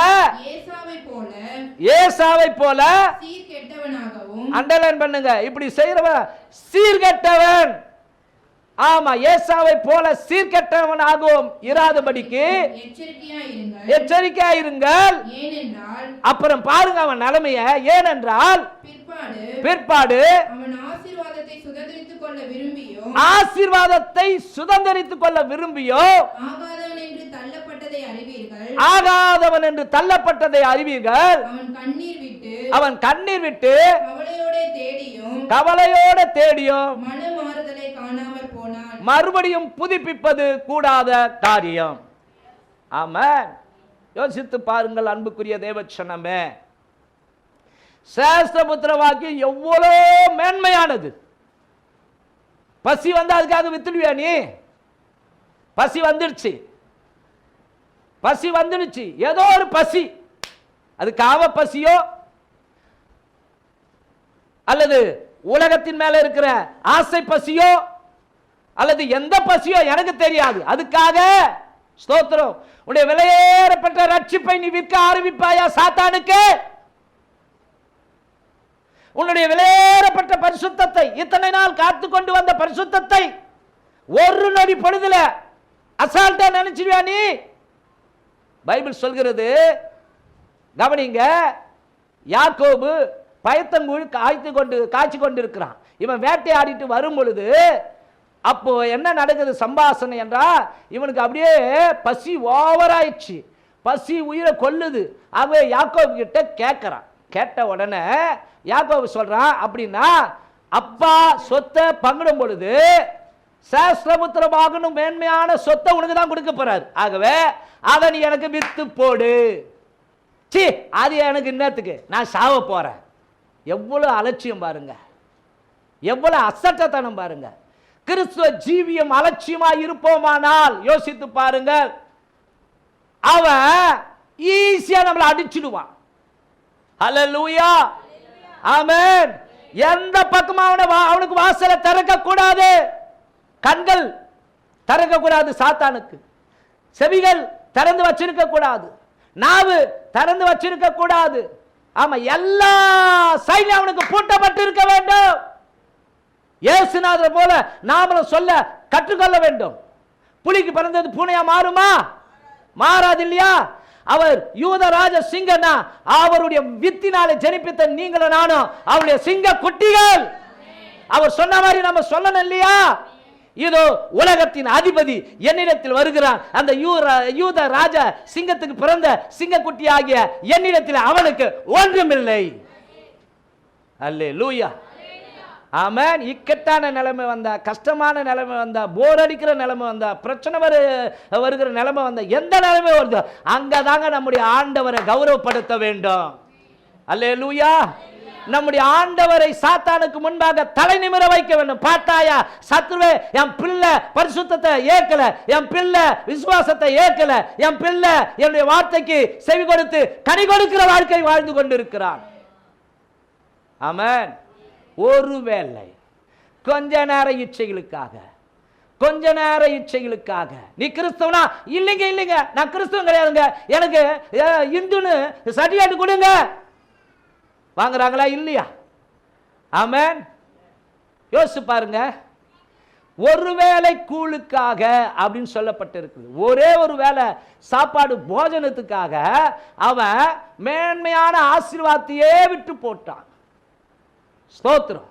ஏசாவை போல சீர்கெட்டவனாகவும். அண்டர்லைன் பண்ணுங்க, இப்படி செய்யறவன் சீர்கெட்டவன். ஆமா, ஏசாவை போல சீர்கெட்டவனாகவும் இராதபடிக்கு எச்சரிக்கையாயிருங்கள். அப்புறம் பாருங்க அவன் நிலைமைய. ஏனென்றால் பிற்பாடு ஆசீர்வாதத்தை சுதந்தரித்துக் கொள்ள விரும்பியோ ஆகாதவன் என்று தள்ளப்பட்டதை அறிவீர்கள். அவன் கண்ணீர் விட்டு கவலையோட தேடியும் மறுபடியும் புதுப்பிப்பது கூடாத காரியம். ஆமென். யோசித்து பாருங்கள் அன்புக்குரிய தேவச்சனமே, சேஷ்டபுத்திர வாக்கியம் எவ்வளோ மேன்மையானது. பசி வந்து அதுக்காக வித்துடுவியா நீ? பசி வந்துடுச்சு, பசி வந்துடுச்சு, ஏதோ ஒரு பசி. அது காவ பசியோ அல்லது உலகத்தின் மேல இருக்கிற ஆசை பசியோ அல்லது எந்த பசியோ எனக்கு தெரியாது. அதுக்காக ஸ்தோத்திரம், உன்னுடைய விலையேறப்பட்ட ரட்சிப்பை நீ விற்க ஆரம்பிப்பாயா சாத்தானுக்கு? உன்னுடைய விலையேறப்பட்ட பரிசுத்தத்தை, இத்தனை நாள் காத்து கொண்டு வந்த பரிசுத்தத்தை ஒரு நொடி பொழுதுல அசால்ட்டா நினைச்சிருவியா நீ? பைபிள் சொல்கிறது, கவனிங்க, யாக்கோபு பயத்தங்கூழ் காய்ச்சி கொண்டு இருக்கிறான். இவன் வேட்டையாடிட்டு வரும் பொழுது அப்போ என்ன நடக்குது சம்பாஷணை என்றால், இவனுக்கு அப்படியே பசி ஓவராயிடுச்சு, பசி உயிரை கொல்லுது. ஆகவே யாக்கோபு கிட்ட கேட்கிறான். கேட்ட உடனே யாக்கோபு சொல்றான், அப்படின்னா அப்பா சொத்தை பங்கிடும் பொழுது சேஷ்டபுத்திரமாகணும் மேன்மையான சொத்தை உனக்கு தான் கொடுக்க போறாரு. ஆகவே அதை நீ எனக்கு வித்து போடு. சி, அது எனக்கு இன்னத்துக்கு, நான் சாவ போறேன். எவ்வளவு அலட்சியம் பாருங்க, எவ்வளவு அசட்டத்தனம் பாருங்க. கிறிஸ்துவ ஜீவியம் அலட்சியமா இருப்போமானால் யோசித்து பாருங்க, அவன் ஈஸியா நம்மளை அடிச்சிடுவான். ஹல்லேலூயா, ஆமென். எந்த பக்கமா அவனுக்கு வாசலை திறக்க கூடாது, கண்கள் திறக்க கூடாது சாத்தானுக்கு, செவிகள் திறந்து வச்சிருக்க கூடாது, நாவு திறந்து வச்சிருக்க கூடாது. ஆமா, எல்லா சைடும் அவனுக்கு பூட்டப்பட்டு இருக்க வேண்டும். இயேசுநாதர் போல நாமளும் சொல்ல கற்றுக்கொள்ள வேண்டும். புலிக்கு பிறந்தது பூனையா மாறுமா? மாறாது இல்லையா? அவர் யூத ராஜ சிங்கனா, அவருடைய வித்தினாலே ஜனிப்பித்த நீங்களும் நானும் அவருடைய சிங்க குட்டிகள். அவர் சொன்ன மாதிரி நம்ம சொல்லணும் இல்லையா? இதோ உலகத்தின் அதிபதி என்னிடத்தில் வருகிறான், அந்த யூத ராஜ சிங்கத்துக்கு பிறந்த சிங்கக்குட்டி ஆகிய என்னிடத்தில் அவனுக்கு ஒன்றுமில்லை. அல்லேலூயா, ஆமென். இக்கட்டான நிலைமை வந்தா, கஷ்டமான நிலைமை வந்தா, போர் அடிக்கிற நிலைமை வந்தா, பிரச்சனை வருகிற நிலைமை வந்தா, எந்த நிலைமை வருதோ அங்கதாங்க நம்முடைய ஆண்டவரை கௌரவப்படுத்த வேண்டும். அல்லேலூயா. நம்முடைய ஆண்டவரை சாத்தானுக்கு முன்பாக தலை நிமிர வைக்க வேண்டும். பார்த்தாயா சத்துருவே, என் பிள்ளை பரிசுத்தத்தை ஏற்கல, என் பிள்ளை விசுவாசத்தை ஏற்கல, என் பிள்ளை என்னுடைய வார்த்தைக்கு செவி கொடுத்து கனி கொடுக்கிற வாழ்க்கை வாழ்ந்து கொண்டிருக்கிறான். ஆமென். ஒருவேளை கொஞ்ச நேர இச்சைகளுக்காக நீ கிறிஸ்தவனா? இல்லைங்க நான் கிறிஸ்தவன் கிடையாதுங்க, எனக்கு இந்துன்னு சர்டிஃபிகேட் கொடுங்க. வாங்குறாங்களா இல்லையா? ஆமென். யோசிச்சு பாருங்க. ஒருவேளை கூழுக்காக அப்படின்னு சொல்லப்பட்டிருக்கு. ஒரே ஒரு வேளை சாப்பாடு போஜனத்துக்காக அவன் மேன்மையான ஆசீர்வாதத்தையே விட்டு போட்டான். ஸ்தோத்திரம்.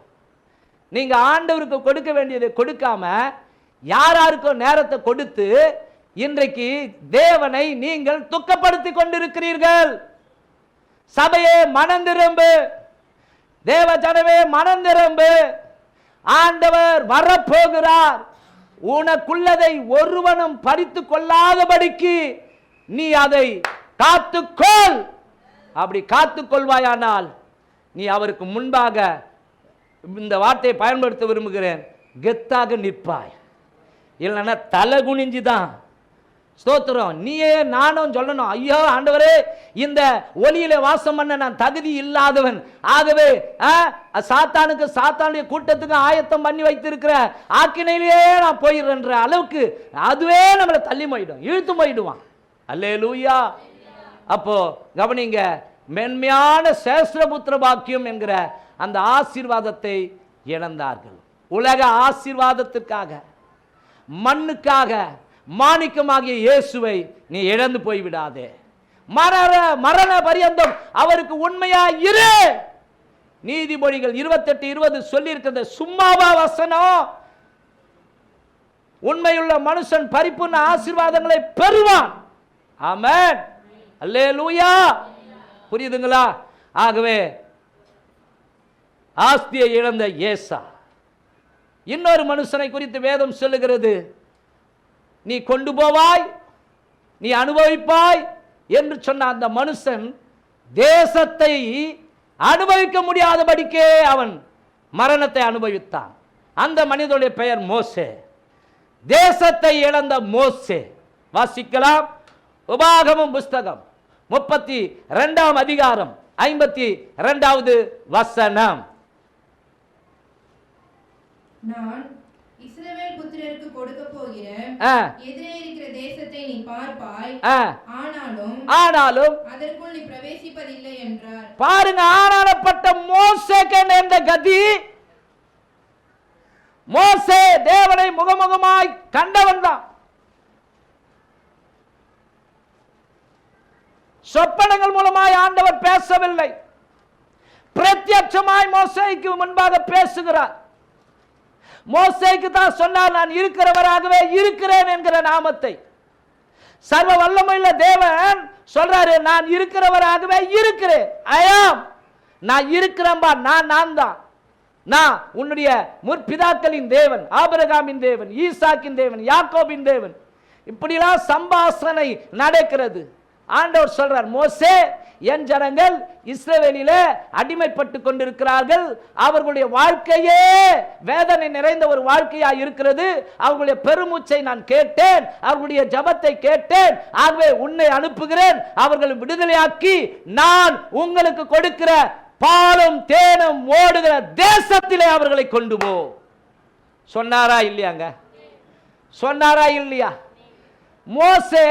நீங்க ஆண்டவருக்கு கொடுக்க வேண்டியதை கொடுக்காம யாராருக்கோ நேரத்தை கொடுத்து இன்றைக்கு தேவனை நீங்கள் துக்கப்படுத்திக் கொண்டிருக்கிறீர்கள். சபையே மனம் திரும்பு, தேவ ஜனமே மனம் திரும்பு. ஆண்டவர் வரப்போகிறார். உனக்குள்ளதை ஒருவனும் பறித்து கொள்ளாதபடிக்கு நீ அதை காத்துக்கொள். அப்படி காத்துக்கொள்வாயானால் நீ அவருக்கு முன்பாக, இந்த வார்த்தையை பயன்படுத்த விரும்புகிறேன், கெத்தாக நிற்பாய். இல்லைன்னா தலை குனிஞ்சுதான். ஸ்தோத்திரம். நீயே நானும் சொல்லணும், ஐயோ ஆண்டவரே, இந்த ஒலியில வாசம் பண்ண நான் தகுதி இல்லாதவன், ஆகவே சாத்தானுடைய கூட்டத்துக்கு ஆயத்தம் பண்ணி வைத்திருக்கிற ஆக்கினையிலேயே நான் போயிடுறேன்ற அளவுக்கு அதுவே நம்மளை தள்ளி போயிடும், இழுத்து போயிடுவான். அல்லேலூயா. அப்போ கவனிங்க, மென்மையான சேஸ்திரபுத்திர பாக்கியம் என்கிற அந்த ஆசீர்வாதத்தை இழந்தார்கள். உலக ஆசீர்வாதத்திற்காக, மண்ணுக்காக, மாணிக்கமாகிய இயேசுவை நீ இழந்து போய்விடாதே. மரண பரியந்தம் அவருக்கு உண்மையா இரு. நீதிமொழிகள் 28:20 சொல்லி இருக்கிறது சும்மாவா வசனம்? உண்மையுள்ள மனுஷன் பரிபூர்ண ஆசீர்வாதங்களை பெறுவான். ஆமென். அல்லேலூயா. புரியுதுங்களா? ஆகவே ஆஸ்தியை இழந்த ஏசா. இன்னொரு மனுஷனை குறித்து வேதம் சொல்லுகிறது, நீ கொண்டு போவாய், நீ அனுபவிப்பாய் என்று சொன்ன அந்த மனுஷன் தேசத்தை அனுபவிக்க முடியாதபடிக்கே அவன் மரணத்தை அனுபவித்தான். அந்த மனிதனுடைய பெயர் மோசே. தேசத்தை இழந்த மோசே. வாசிக்கலாம். உபாகமம் புஸ்தகம் 32 அதிகாரம் 52 வசனம். நான் இஸ்ரவேல் புத்திரருக்கு கொடுக்க போகிற எதிரே இருக்கிற தேசத்தை நீ பார்ப்பாய், ஆனாலும் அதற்குள் நீ பிரவேசிப்பதில்லை என்றார். பாருங்க, ஆனாலப்பட்ட மோசேக்கு நேர்ந்த கதி. மோசே தேவனை முகமுகமாய் கண்டவன் தான். சொப்பனங்கள் மூலமாய் ஆண்டவர் பேசவில்லை, பிரத்யட்சமாய் மோசேக்கு முன்பாக பேசுகிறார். மோசேக்கு தான் சொன்னார், நான் இருக்கிறவராகவே இருக்கிறேன் என்கிற நாமத்தை. சர்வ வல்லமையுள்ள தேவன் சொல்றாரு, நான் இருக்கிறவராகவே இருக்கிறேன். நான் இருக்கிறேன்பா, நான் தான். நான் உன்னுடைய முற்பிதாக்களின் தேவன், ஆபிரகாமின் தேவன், ஈசாக்கின் தேவன், யாக்கோபின் தேவன். இப்படிலாம் சம்பாஷணை நடக்கிறது. ஆண்டவர் சொல்றார், மோசே, என் ஜனங்கள் இஸ்ரவேலிலே அடிமைப்பட்டு கொண்டிருக்கிறார்கள். அவர்களுடைய வாழ்க்கையே வேதனை நிறைந்த ஒரு வாழ்க்கையா இருக்கிறது. அவர்களுடைய பெருமூச்சை நான் கேட்டேன், அவர்களுடைய ஜபத்தை கேட்டேன். ஆகவே உன்னை அனுப்புகிறேன். அவர்களை விடுதலையாக்கி நான் உங்களுக்கு கொடுக்கிற பாலும் தேனும் ஓடுகிற தேசத்திலே அவர்களை கொண்டு போ. சொன்னாரா இல்லையாங்க? சொன்னாரா இல்லையா? மோசே,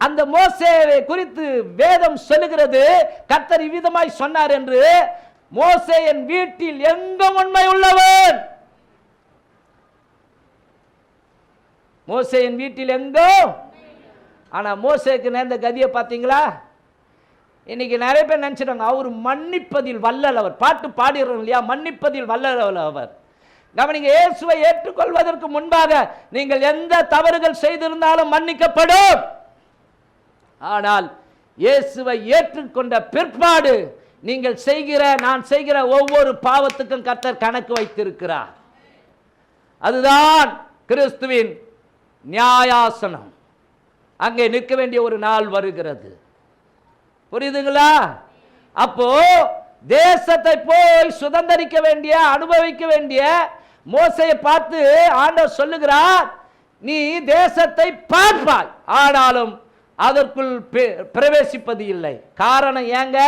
அந்த மோசேவை குறித்து வேதம் சொல்லுகிறது, கர்த்தர் இவ்விதமாய் சொன்னார் என்று. மோசே என் வீட்டில் எங்கும் உண்மை உள்ளவன். மோசே என் வீட்டில் எங்கும். ஆனா மோசேக்கு நேர்ந்த கதியை பார்த்தீங்களா? இன்னைக்கு நிறைய பேர் நினைச்சிட்டாங்க அவர் மன்னிப்பதில் வல்லல். அவர் பாட்டு பாடுகிறோம் இல்லையா, மன்னிப்பதில் வல்லல் அவர். கவனிங்க, இயேசுவை ஏற்றுக்கொள்வதற்கு முன்பாக நீங்கள் எந்த தவறுகள் செய்திருந்தாலும் மன்னிக்கப்படும். ஆனால் இயேசுவை ஏற்றுக்கொண்ட பிற்பாடு நீங்கள் செய்கிற, நான் செய்கிற ஒவ்வொரு பாவத்துக்கும் கர்த்தர் கணக்கு வைத்திருக்கிறார். அதுதான் கிறிஸ்துவின் நியாயாசனம். அங்கே நிற்க வேண்டிய ஒரு நாள் வருகிறது. புரியுதுங்களா? அப்போ தேசத்தை போய் சுதந்தரிக்க வேண்டிய, அனுபவிக்க வேண்டிய மோசையை பார்த்து ஆண்டவர் சொல்லுகிறார், நீ தேசத்தை பார்ப்பாய், ஆனாலும் அதற்குள் பிரவேசிப்பது இல்லை. காரணம் ஏங்க?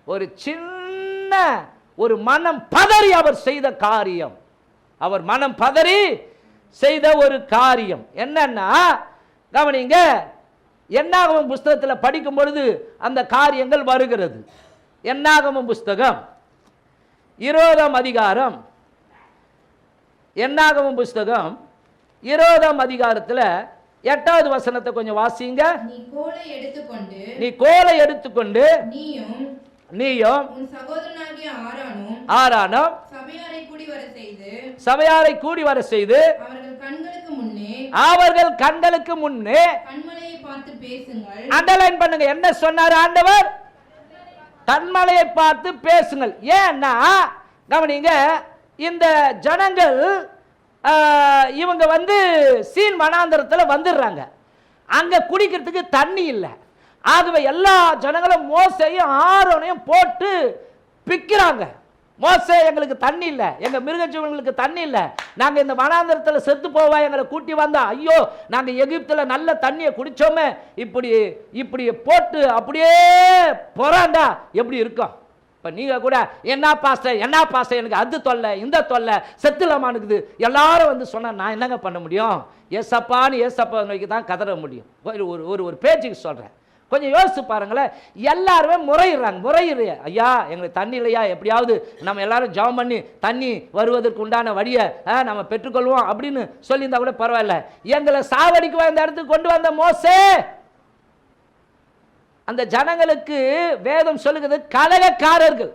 ஒரு சின்ன என்ன ஒரு மனம் பதறி அவர் செய்த காரியம். அவர் மனம் பதறி செய்த ஒரு காரியம் என்னன்னா, கவனிங்க, என்னாகமம் புஸ்தகத்தில் படிக்கும் பொழுது அந்த காரியங்கள் வருகிறது. என்னாகமம் புஸ்தகம் 20ஆம் அதிகாரம், என்னாகமம் புஸ்தகம் 20ஆம் அதிகாரத்தில் 8வது வசனத்தை கொஞ்சம் வாசிங்க. நீ கோலை எடுத்துக்கொண்டு நீயும் உன் சகோதரனாகிய ஆரானும் சபையாரை கூடி வர செய்து அவர்கள் கண்களுக்கு முன்னே கன்மலையை பார்த்து பேசுங்கள். அண்டர்லைன் பண்ணுங்க, என்ன சொன்னார் ஆண்டவர்? கன்மலையை பார்த்து பேசுங்கள். ஏன்னா கவனிங்க, இந்த ஜனங்கள் இவங்க சீன் வனாந்தரத்தில் வந்துடுறாங்க. அங்க குடிக்கிறதுக்கு தண்ணி இல்லை. ஆகவே எல்லா ஜனங்களும் மோசையும் ஆரோனையும் போட்டு பிக்கிறாங்க. மோசே, எங்களுக்கு தண்ணி இல்லை, எங்க மிருகஜீவன்களுக்கு தண்ணி இல்லை, நாங்க இந்த வனாந்தரத்தில் செத்து போவா, எங்களை கூட்டி வந்தா, ஐயோ நாங்க எகிப்துல நல்ல தண்ணியை குடிச்சோமே, இப்படி இப்படி போட்டு அப்படியே போறாண்டா எப்படி இருக்கும்? இப்ப நீங்க கூட என்ன பாஸ்டர் எனக்கு அது தொல்லை இந்த தொல்லை செத்துலாமானுக்குது எல்லாரும் சொன்னா நான் என்னங்க பண்ண முடியும்? ஏசப்பான்னு ஏசப்பா நோக்கி தான் கதற முடியும். ஒரு பேச்சுக்கு சொல்றேன், கொஞ்சம் யோசிச்சு பாருங்களேன். எல்லாருமே முறையிடுறாங்க, ஐயா எங்களுக்கு தண்ணி இல்லையா, எப்படியாவது நம்ம எல்லாரும் ஜெபம் பண்ணி தண்ணி வருவதற்கு உண்டான வழியை நம்ம பெற்றுக்கொள்வோம் அப்படின்னு சொல்லியிருந்தா கூட பரவாயில்ல. எங்களை சாவடிக்கு இந்த இடத்துக்கு கொண்டு வந்த மோசே, அந்த ஜனங்களுக்கு வேதம் சொல்லுகிறது கலகக்காரர்கள்,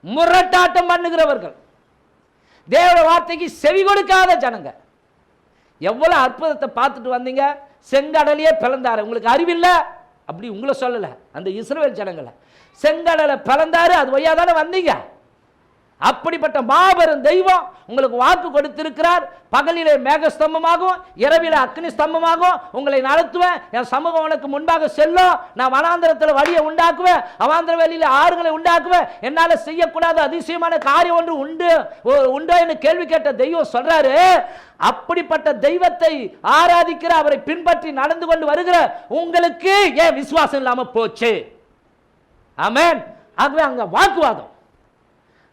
முரட்டாட்டம் பண்ணுகிறவர்கள், தேவ வார்த்தைக்கு செவி கொடுக்காத ஜனங்க. எவ்வளவு அற்புதத்தை பார்த்துட்டு வந்தீங்க. செங்கடலையே பிளந்தாரு. உங்களுக்கு அறிவில்லை அப்படி உங்களை சொல்லல, அந்த இஸ்ரவேல் ஜனங்களை செங்கடலை பிளந்தாரு, அது வழியா தானே வந்தீங்க. அப்படிப்பட்ட மாபெரும் தெய்வம் உங்களுக்கு வாக்கு கொடுத்திருக்கிறார். பகலிலே மேகஸ்தம்பமாகவும் இரவிலே அக்னி ஸ்தம்பமாகவும் உங்களை நடத்துவேன், என் சமூகம் உனக்கு முன்பாக செல்லும், நான் வனாந்தரத்தில் வழியை உண்டாக்குவேன், அவாந்தர வெளியில ஆறுகளை உண்டாக்குவேன், என்னால செய்யக்கூடாத அதிசயமான காரியம் ஒன்று உண்டோ என்று கேள்வி கேட்ட தெய்வம் சொல்றாரு. அப்படிப்பட்ட தெய்வத்தை ஆராதிக்கிற, அவரை பின்பற்றி நடந்து கொண்டு வருகிற உங்களுக்கு ஏன் விசுவாசம் இல்லாம போச்சு? ஆமென். ஆகவே அங்க வாக்குவாதம்.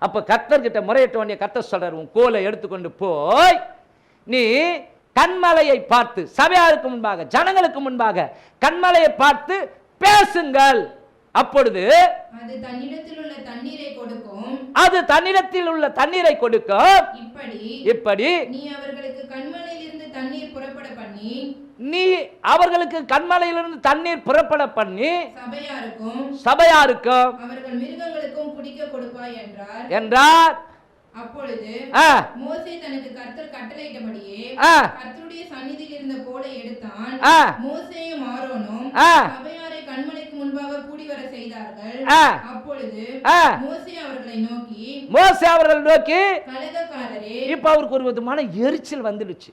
அப்ப கர்த்தர்கிட்ட முறையிட்ட வேண்டிய கர்த்தர் சொல்றார், உன் கோலை எடுத்துக்கொண்டு போய் நீ கன்மலையை பார்த்து, சபையாருக்கு முன்பாக ஜனங்களுக்கு முன்பாக கன்மலையை பார்த்து பேசுங்கள். அப்பொழுது அது தன்னிடத்தில் உள்ள தண்ணீரை கொடுக்கும். இப்படி நீ அவர்களுக்கு கன்மலையிலிருந்து தண்ணீர் புறப்பட பண்ணி சபையாருக்கும் அவர்கள் மிருகங்களுக்கும் குடிக்க கொடுப்பாய் என்றார். அப்பொழுது மோசே தனக்கு கர்த்தர் கட்டளையிட்டபடியே கர்த்தருடைய சந்நிதியில் இருந்த கோலை எடுத்தான். மோசேயும் ஆரோனும் சபையாரை கன்மலைக்கு முன்பாக கூடி வர செய்தார்கள். அப்பொழுது மோசே அவர்களை நோக்கி கலகக்காரரே, இப்ப அவருக்கு ஒரு விதமான எரிச்சல் வந்துடுச்சு,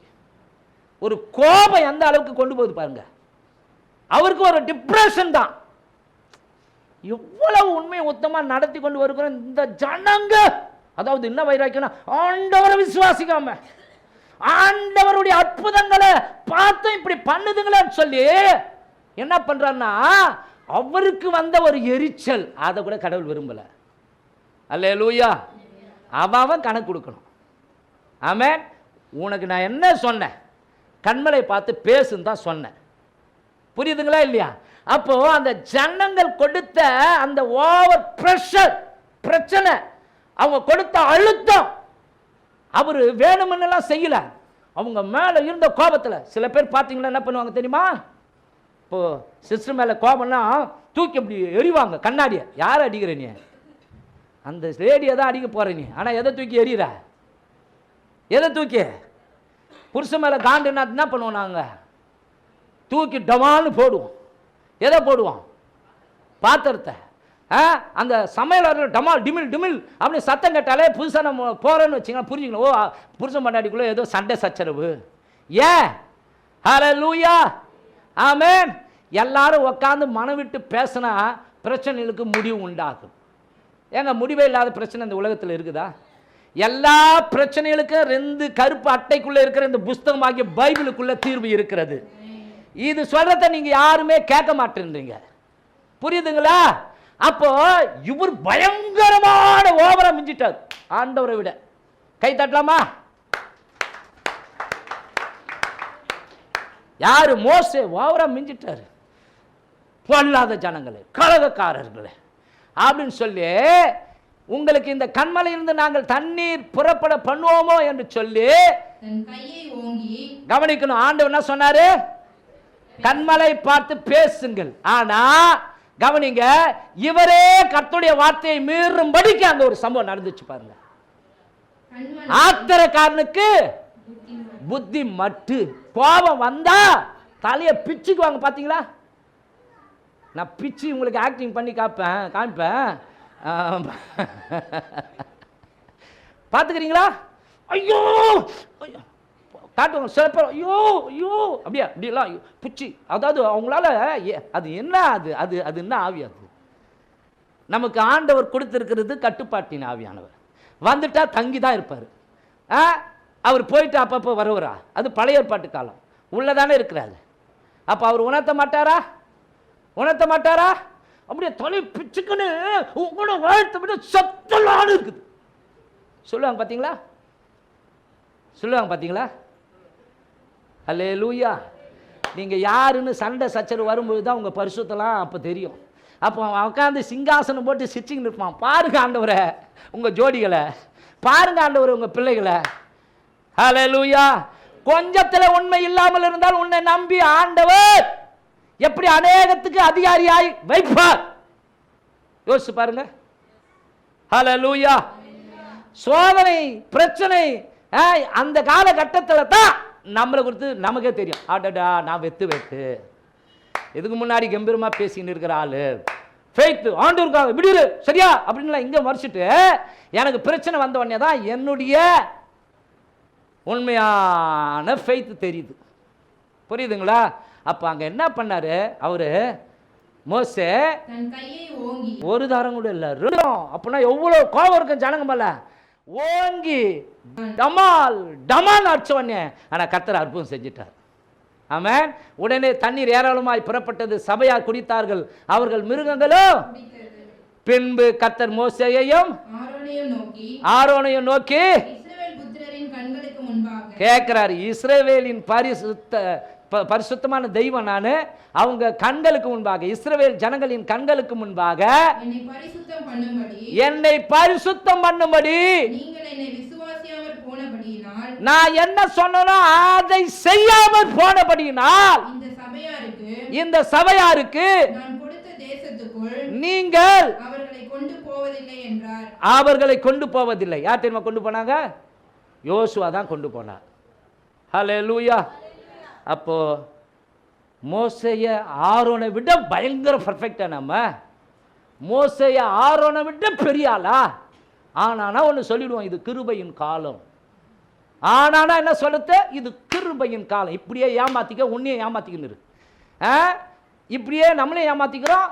ஒரு கோபம் எந்த அளவுக்கு கொண்டு போகுது பாருங்க. அவருக்கு ஒரு டிப்ரெஷன் தான். எவ்வளவு உண்மையை உத்தமா நடத்தி கொண்டு வருகிற இந்த ஜனங்க, அதாவது என்ன வைராக்கியம், ஆண்டவரை விசுவாசிக்காம ஆண்டவருடைய அற்புதங்களை பார்த்து இப்படி பண்ணுதுங்களேன்னு சொல்லி என்ன பண்றான்னா, அவருக்கு வந்த ஒரு எரிச்சல், அதை கூட கடவுள் விரும்பல. அல்லேலூயா. அவன் கணக்கு கொடுக்கணும். ஆமென். உனக்கு நான் என்ன சொன்னேன்? கண்மலை பார்த்து பேசுன்னு தான் சொன்னேன். புரியுதுங்களா இல்லையா? அப்போ அந்த ஜனங்கள் கொடுத்த அந்த ஓவர் பிரஷர், பிரச்சனை, அவங்க கொடுத்த அழுத்தம், அவரு வேணுமென்னெல்லாம் செய்யல, அவங்க மேல இருந்த கோபத்துல. சில பேர் பார்த்தீங்கன்னா என்ன பண்ணுவாங்க தெரியுமா? இப்போ சிஸ்டர் மேல கோபம்னா தூக்கி அப்படி எறிவாங்க கண்ணாடிய. யாரை அடிக்கிற நீ? அந்த லேடியை தான் அடிக்க போற நீ. ஆனா எதை தூக்கி எறிகிற? எதை தூக்கி? புருஷன் மேல காண்டுன்னா என்ன பண்ணுவோம் நாங்க? தூக்கி டமான்னு போடுவோம். எதை போடுவோம்? பாத்திரத்தை. அந்த சமையல் டமால் டிமில் டிமில் அப்படி சத்தம் கேட்டாலே புதுசாக நம்ம போறோன்னு வச்சுக்கலாம், புரிஞ்சுக்கணும். ஓ, புருஷன் பண்ணாடிக்குள்ள ஏதோ சண்டை சச்சரவு. ஏன்? ஹல்லேலூயா. ஆமென். எல்லாரும் உட்காந்து மனம் விட்டு பேசினா பிரச்சனைகளுக்கு முடிவு உண்டாகும். ஏங்க, முடிவே இல்லாத பிரச்சனை இந்த உலகத்தில் இருக்குதா? எல்லா பிரச்சனைகளுக்கும் 2 கருப்பு அட்டைக்குள்ள இருக்கிற இந்த புஸ்தகமாகிய பைபிளுக்குள்ள தீர்வு இருக்கிறது. இது சொல்றத நீங்க யாருமே கேட்க மாட்டேன்றீங்க. புரியுதுங்களா? அப்போ இவர் பயங்கரமான ஓவரா மிஞ்சிட்டார் ஆண்டவரை விட. கை தட்டலாமா? யாரு? மோசே ஓவரா மிஞ்சிட்டாரு. பொல்லாத ஜனங்களே, கலகக்காரர்களே அப்படின்னு சொல்லி உங்களுக்கு இந்த கண்மலையிலிருந்து நாங்கள் தண்ணீர் புறப்பட பண்ணுவோமோ என்று சொல்லி கவனிக்கணும். ஆண்டவர் என்ன சொன்னாரு? கண்மலை பார்த்து பேசுங்கள். ஆனா கவனிங்க, இவரே கர்த்தருடைய வார்த்தையை மீறும்படிக்கு அந்த ஒரு சம்பவம் நடந்துச்சு பாருங்க. ஆத்திரக்காரனுக்கு புத்தி மட்டு. கோபம் வந்தா தலைய பிச்சுக்குவாங்க. பாத்தீங்களா? நான் பிச்சு உங்களுக்கு ஆக்டிங் பண்ணி காமிப்பேன். பார்த்துக்கிறீங்களா? ஐயோ காட்டுவாங்க சில பேர். ஐயோ ஐயோ அப்படியா அப்படியெல்லாம் பிச்சு. அதாவது அவங்களால அது என்ன, அது என்ன ஆவி? அது நமக்கு ஆண்டவர் கொடுத்திருக்கிறது கட்டுப்பாட்டின் ஆவியானவர். வந்துட்டா தங்கி தான் இருப்பார். அவர் போயிட்டு அப்பப்போ வருவரா? அது பழைய ஏற்பாட்டு காலம். உள்ளதானே இருக்கிறாரு. அப்போ அவர் உணர்த்த மாட்டாரா? அப்படியே தொலை பிச்சுக்குன்னு உங்களோட வாழ்த்தை விட சத்தலான்னு இருக்குது. சொல்லுவாங்க பார்த்தீங்களா? அல்லேலூயா. நீங்கள் யாருன்னு சண்டை சச்சரவு வரும்போது தான் உங்கள் பரிசுத்தலாம் அப்போ தெரியும். அப்போ உட்காந்து சிங்காசனம் போட்டு சிரிச்சுன்னு இருப்பான். பாருங்க ஆண்டவரை உங்கள் ஜோடிகளை, பாருங்க ஆண்டவரை உங்கள் பிள்ளைகளை. அல்லேலூயா. கொஞ்சத்தில் உண்மை இல்லாமல் இருந்தால் உன்னை நம்பி ஆண்டவர் எப்படி அநேகத்துக்கு அதிகாரியாய் வைப்பார். யோசிச்சு பாருங்க. ஹல்லேலூயா. சோதனை பிரச்சனை அந்த காலகட்டத்தில் தான் நம்மளை குறித்து நமக்கே தெரியும். ஆடடா நான் வெத்து இதுக்கு முன்னாடி கம்பீரமா பேசின்னு இருக்கிற ஆளு ஃபெய்த் ஆண்டவருக்காக விடுரு சரியா அப்படின்லாம் இங்க மறைச்சிட்டு எனக்கு பிரச்சனை வந்த உடனே தான் என்னுடைய உண்மையான ஃபெய்த் தெரியுது. புரியுதுங்களா? அப்ப அங்க என்ன பண்ணாரு அவரு? மோசே ஒரு தாரம் கூட இல்ல, அப்படின்னா எவ்வளவு கோபம் இருக்கும் ஜனங்க மேல. ஓங்கி டமால் அடிச்சவனே. ஆனா கர்த்தர் அற்புதம் செஞ்சிட்டார். ஆமென். உடனே தண்ணீர் ஏராளமாய் புறப்பட்டது. சபையார் குடித்தார்கள், அவர்கள் மிருகங்களும். பின்பு கர்த்தர் மோசேயையும் ஆரோனையும் நோக்கி கேட்கிறாரு, இஸ்ரவேலின் பரிசுத்தமான தெய்வம் நானு, அவங்க கண்களுக்கு முன்பாக, இஸ்ரவேல் ஜனங்களின் கண்களுக்கு முன்பாக என்னை பரிசுத்தம் பண்ணும்படி நான் என்ன சொன்னனோ அதை செய்யாமல் போனபடியினால் இந்த சபையாருக்கு நீங்கள் அவர்களை கொண்டு போவதில்லை. யார் தெரியுமா கொண்டு போனாங்க? யோசுவா தான் கொண்டு போனார். ஹல்லேலூயா. அப்போ மோசேய ஆரோனை விட பயங்கர பர்ஃபெக்டா. நம்ம மோசேய ஆரோனை விட பெரிய ஆளா? ஆனானா ஒன்று சொல்லிடுவோம், இது கிருபையின் காலம். ஆனானா என்ன சொல்லுது? இது கிருபையின் காலம். இப்படியே ஏமாத்திக்க, உன்னையே ஏமாத்திக்கின்னு இருக்கு. இப்படியே நம்மளே ஏமாத்திக்கிறோம்,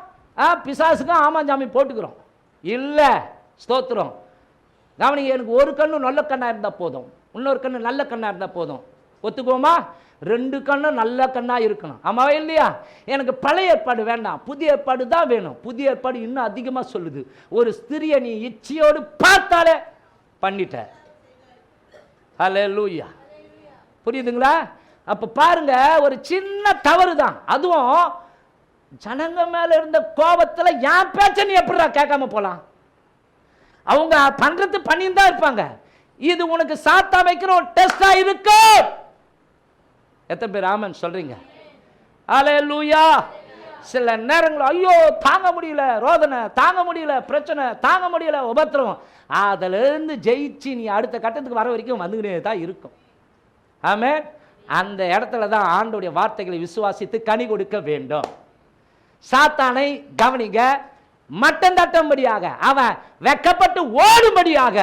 பிசாசுக்கும் ஆமாஞ்சாமி போட்டுக்கிறோம். இல்லை, ஸ்தோத்திரம். கவனிங்க, எனக்கு ஒரு கண்ணு நல்ல கண்ணா இருந்தா போதும், இன்னொரு கண்ணு நல்ல கண்ணா இருந்தா போதும். ஒத்துக்குவோமா? ரெண்டு கண்ணும் நல்ல கண்ணா இருக்கணும். ஆமாவா இல்லையா? எனக்கு பழைய ஏற்பாடு வேண்டாம், புதிய ஏற்பாடு தான் வேணும். புதிய ஏற்பாடு இன்னும் அதிகமாக சொல்லுது, ஒரு ஸ்திரியை நீ இச்சையோடு பார்த்தாலே பண்ணிட்ட. ஹல்லேலூயா. புரியுதுங்களா? அப்ப பாருங்க, ஒரு சின்ன தவறு தான், அதுவும் ஜனங்க மேல இருந்த கோபத்துல என் பேச்ச நீ எப்படிடா கேட்காம போலாம்? அவங்க பண்றது பண்ணின்னு தான் இருப்பாங்க. இது உனக்கு சாத்தா வைக்கிற ஒரு டெஸ்டா இருக்கு. எத்தனை பேர் ஆமென் சொல்றீங்க? ஹல்லேலூயா. சில நேரங்கள் ஐயோ தாங்க முடியல, ரோதனை தாங்க முடியல, பிரச்சனை தாங்க முடியல, உபத்திரம், அதுல இருந்து ஜெயிச்சு நீ அடுத்த கட்டத்துக்கு வர வரைக்கும் வந்துக்கிட்டே தான் இருக்கும். ஆமென். அந்த இடத்துல தான் ஆண்டவருடைய வார்த்தைகளை விசுவாசித்து கனி கொடுக்க வேண்டும். சாத்தானை கவனிங்க, மட்டம் தட்டும்படியாக, அவன் வெக்கப்பட்டு ஓடும்படியாக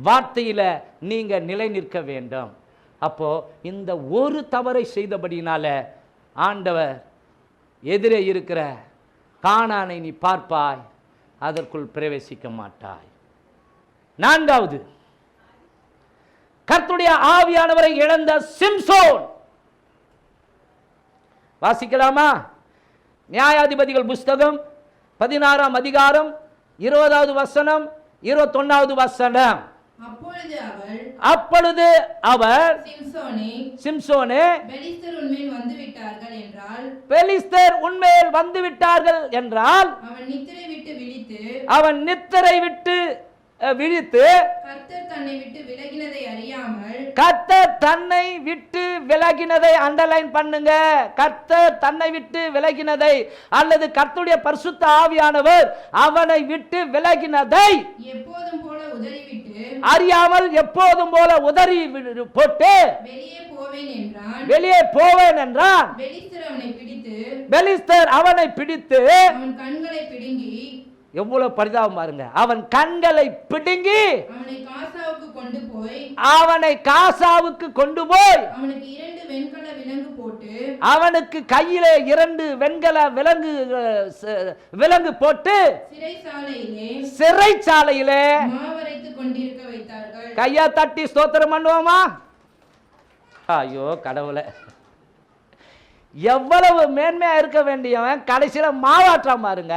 வார்த்தையில நீங்க நிலை நிற்க வேண்டும். அப்போ இந்த ஒரு தவறை செய்தபடினால ஆண்டவர் எதிரே இருக்கிற கானானை நீ பார்ப்பாய், அதற்குள் பிரவேசிக்க மாட்டாய். நான்காவது, கர்த்தருடைய ஆவியானவரை இழந்த சிம்சோன். வாசிக்கலாமா? நியாயாதிபதிகள் புஸ்தகம் 16ஆம் அதிகாரம் 20வது வசனம் 21வது வசனம். அப்பொழுது அவர் சிம்சோனே, பெலிஸ்தர் உன்மேல் வந்து விட்டார்கள் என்றால் அவன் நித்திரை விட்டு விழித்து கர்த்தர் தன்னை விட்டு விலகினதை அண்டர்லைன் பண்ணுங்க. கர்த்தர் தன்னை விட்டு விலகினதை அல்லது கர்த்தருடைய பரிசுத்த ஆவியானவர் அவனை விட்டு விலகினதை எப்போதும் போல உதறிவிட்டு அறியாமல் எப்போதும் போல உதறி போட்டு வெளியே போவேன் என்றான். பெலிஸ்தர் அவனை பிடித்து அவன் கண்களை பிடுங்கி, எவ்வளவு பரிதாபம் பாருங்க, அவன் கண்களை பிடுங்கி அவனை காசாவுக்கு கொண்டு போய் அவனுக்கு 2 வெண்கல விலங்கு போட்டு அவனுக்கு கையிலே 2 வெண்கல விலங்கு போட்டு சிறைச்சாலையிலே மாவரைத்து கொண்டிருக்க வைத்தார்கள். கையா தட்டி ஸ்தோத்திரம் பண்ணுவோமா? ஐயோ கடவுளே, எவ்வளவு மேன்மையா இருக்க வேண்டியவன் கடைசியில மாவாற்றாம பாருங்க.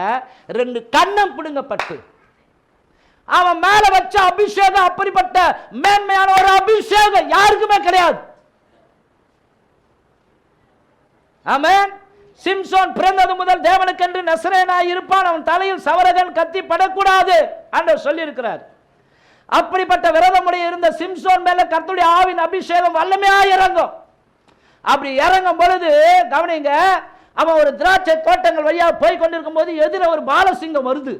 2 கண்ணம் பிடுங்கப்பட்டு அவன் மேல வச்ச அபிஷேகம் அப்படிப்பட்ட மேன்மையான ஒரு அபிஷேகம் யாருக்குமே கிடையாது. ஆமென். சிம்சோன் பிறந்தது முதல் தேவனுக்கென்று நசரேயனாய் இருப்பான், அவன் தலையில் சவரகன் கத்தி படக்கூடாது ஆண்டவர் சொல்லி இருக்கிறார். அப்படிப்பட்ட விரதமுடைய இருந்த சிம்சோன் மேல கர்த்தருடைய ஆவியின் அபிஷேகம் வல்லமையா இறங்கும். அப்படி இறங்கும் பொழுது கவனிங்க, அவன் ஒரு திராட்சை தோட்டங்கள் வழியாக போய் கொண்டிருக்கும் போது எதிர ஒரு பாலசிங்கம் வருது.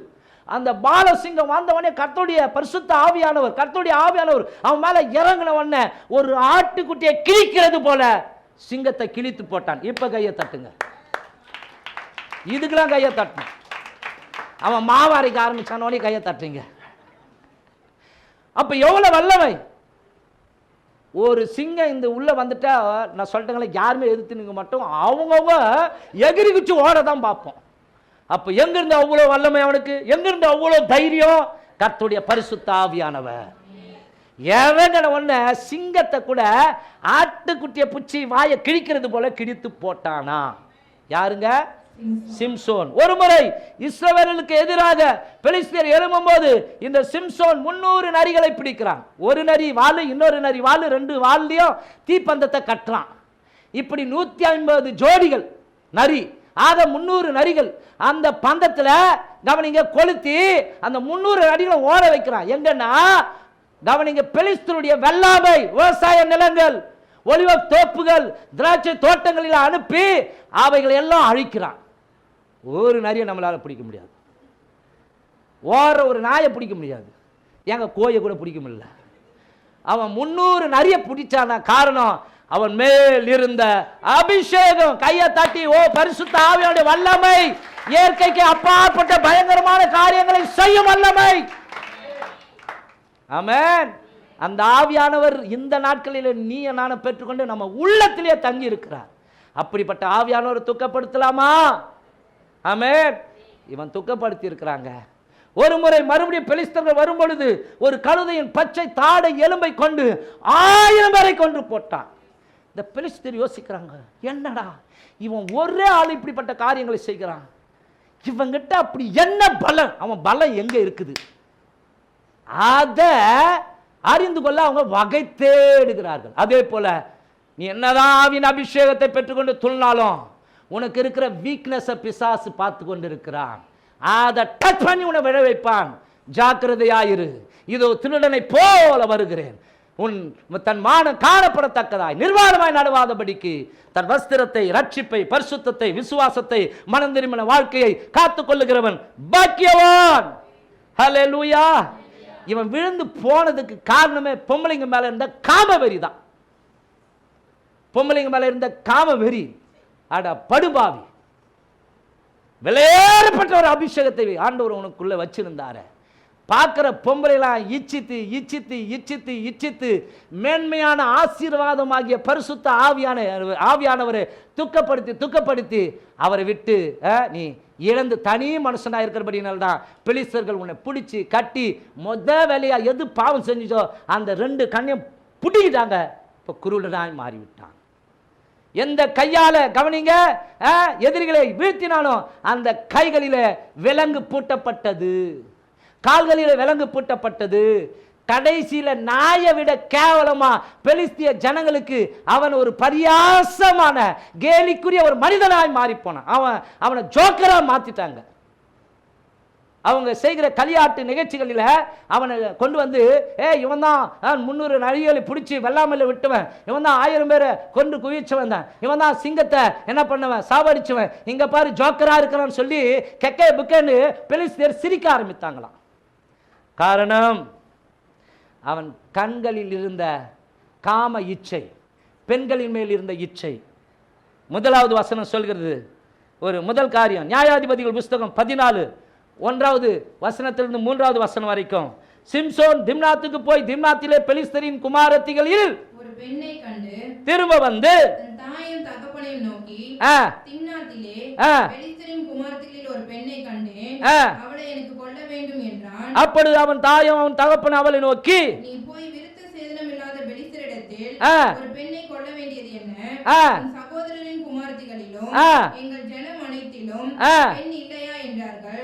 அந்த பாலசிங்கம் வந்தவனே கர்த்தருடைய பரிசுத்த ஆவியானவர் அவன் மேல இறங்கின உடனே ஒரு ஆட்டுக்குட்டியை கிழிக்கிறது போல சிங்கத்தை கிழித்து போட்டான். இப்ப கையை தட்டுங்க, இதுக்கெல்லாம் கையை தட்டணும். அவன் மாவாரிக்க ஆரம்பிச்சானோடனே கையை தட்டுறீங்க. அப்ப எவ்வளவு வல்லமை! ஒரு சிங்கம் இந்த உள்ள வந்துட்டா நான் சொல்லிட்டேங்களே, யாருமே எதிர்த்து நீங்க மட்டும் அவங்கவுங்க எகிரி குச்சி ஓட தான் பார்ப்போம். அப்ப எங்கிருந்து அவ்வளவு வல்லமை அவனுக்கு? எங்கிருந்து அவ்வளவு தைரியம்? கர்த்தருடைய பரிசுத்த ஆவியானவர் இறங்கின உடனே சிங்கத்தை கூட ஆட்டுக்குட்டியை புச்சி வாயை கிழிக்கிறது போல கிழித்து போட்டானா. யாருங்க? சிம்சோன். ஒரு முறை இஸ்ரவேலுக்கு எதிராக பெலிஸ்தர் எழும்பும்போது இந்த சிம்சோன் 300 நரிகளை பிடிக்கிறான். ஒரு நரி வாலு, இன்னொரு நரி வாலு, 2 வால்லையும் தீப்பந்தத்தை கட்டுறான். இப்படி 150 ஜோடிகள் நரி, ஆக 300 நரிகள் அந்த பந்தத்துல கவனிங்க கொளுத்தி அந்த 300 நரிகளை ஓட வைக்கிறான். எங்கன்னா கவனிங்க, பெலிஸ்தருடைய வெள்ளாமை விவசாய நிலங்கள், ஒலிவ தோப்புகள், திராட்சை தோட்டங்களில் அனுப்பி அவைகளை எல்லாம் அழிக்கிறான். ஒரு நரியை நம்மளால பிடிக்க முடியாது, ஓர ஒரு நாயை பிடிக்க முடியாது, எங்க கோயை கூட பிடிக்க முடியல. அவன் 300 நரியை பிடிச்சான காரணம் அவன் மேல் இருந்த அபிஷேகம். கையை தட்டி, ஓ பரிசுத்த ஆவியானுடைய வல்லமை, இயற்கைக்கு அப்பாற்பட்ட பயங்கரமான காரியங்களை செய்யும் வல்லமை. ஆமென். அந்த ஆவியானவர் இந்த நாட்களில் நீ நான பெற்றுக்கொண்டு நம்ம உள்ளத்திலே தங்கி இருக்கிறார். அப்படிப்பட்ட ஆவியானவர் துக்கப்படுத்தலாமா? ஆமென். இவன் துக்கப்படுத்தி இருக்கிறாங்க. ஒரு முறை மறுபடியும் பெலிஸ்தர்கள் வரும் பொழுது ஒரு கழுதையின் பச்சை தாடை எலும்பை கொண்டு 1000 பேரை கொன்று போட்டான். இந்த பெலிஸ்தர் யோசிக்கிறாங்க, என்னடா இவன் ஒரே ஆள் இப்படிப்பட்ட காரியங்களை செய்கிறான், இவங்கிட்ட அப்படி என்ன பலம், அவன் பலம் எங்க இருக்குது? அதை அறிந்து கொள்ள அவங்க வகை தேடுகிறார்கள். அதே போல நீ என்னதான் ஆவியின் அபிஷேகத்தை பெற்றுக்கொண்டு துள்ளாலும் உனக்கு இருக்கிற வீக்னஸை பிசாசு பார்த்து கொண்டு இருக்கிறான். அதை டச் பண்ணி உன்னை விழ வைப்பான். ஜாக்கிரதையாயிரு, இதோ திருடனை போல வருகிறேன், உன் தன் மானம் காணப்படத்தக்கதாய் நிர்வாணமாய் நடவாதபடிக்கு தன் வஸ்திரத்தை, ரட்சிப்பை, பரிசுத்தத்தை, விசுவாசத்தை, மனம் திரும்பின வாழ்க்கையை காத்துக் கொள்ளுகிறவன் பாக்கியவான். ஹல்லேலூயா. இவன் விழுந்து போனதுக்கு காரணமே பொம்பளைங்க மேல இருந்த காமவெறி தான். பொம்பளைங்க மேல இருந்த காமவெறி. அட படுபாவி, விலையேறப்பட்ட ஒரு அபிஷேகத்தை ஆண்டவர் உனக்குள்ள வச்சிருந்தாரு. பார்க்கிற பொம்பளைலாம் இச்சித்து இச்சித்து இச்சித்து இச்சித்து மேன்மையான ஆசீர்வாதமாகிய பரிசுத்த ஆவியானவரை துக்கப்படுத்தி துக்கப்படுத்தி அவரை விட்டு நீ இழந்து தனி மனுஷனா இருக்கிறபடினால்தான் பெலிஸ்தர்கள் உன்னை பிடிச்சி கட்டி வேலையா எது பாவம் செஞ்சோ அந்த 2 கண்ணையும் பிடிக்கிட்டாங்க. இப்போ குருடனாய் மாறிவிட்டான். எந்த கையால கவனிங்க எதிரிகளை வீழ்த்தினாலும் அந்த கைகளிலே விலங்கு பூட்டப்பட்டது, கால்களிலே விலங்கு பூட்டப்பட்டது. கடைசியில நாயை விட கேவலமா பெலிஸ்திய ஜனங்களுக்கு அவன் ஒரு பரியாசமான கேலிக்குரிய ஒரு மனிதனாய் மாறி போனான். அவனை ஜோக்கரா மாத்திட்டாங்க. அவங்க செய்கிற களியாட்டு நிகழ்ச்சிகளில் அவனை கொண்டு வந்து இவன் தான் 300 நரிகளை பிடிச்சி வெள்ளாமையில் விட்டுவன், இவன் தான் 1000 பேரை கொண்டு குவிச்சவன் தான், இவன் தான் சிங்கத்தை என்ன பண்ணவன் சாவடிச்சவன், இங்க பாரு ஜோக்கரா இருக்கிறான்னு சொல்லி கெக்கே புக்கேன்னு பெலிஸ்தியர் சிரிக்க ஆரம்பித்தாங்களாம். காரணம் அவன் கண்களில் இருந்த காம இச்சை, பெண்களின் மேல் இருந்த இச்சை. முதலாவது வசனம் சொல்கிறது ஒரு முதல் காரியம். நியாயாதிபதிகள் புஸ்தகம் 14:1 வசனத்திலிருந்து 3 வசனம் வரைக்கும். சிம்சோன் திம்னாத்துக்கு போய் திம்னாத்திலே பெலிஸ்தரின் குமாரத்திகளில் ஒரு பெண்ணை கண்டு திரும்ப வந்து தன் தாயும் தகப்பனையும் நோக்கி, திம்னாத்திலே பெலிஸ்தரின் குமாரத்திகளில் ஒரு பெண்ணை கண்டேன், அவளை எனக்கு கொல்ல வேண்டும் என்றான். அப்பொழுது அவன் தாயும் அவன் தகப்பன் அவளை நோக்கி, நீ போய் விருத்த சேதனம் இல்லாத பெலிஸ்தரிடத்தில் ஒரு பெண்ணை கொல்ல வேண்டியது என்ன? சகோதரரின் குமாரத்திகளிலும் எங்கள் ஜனம் அனைத்திலும் பெண் இல்லையா என்றார்கள்.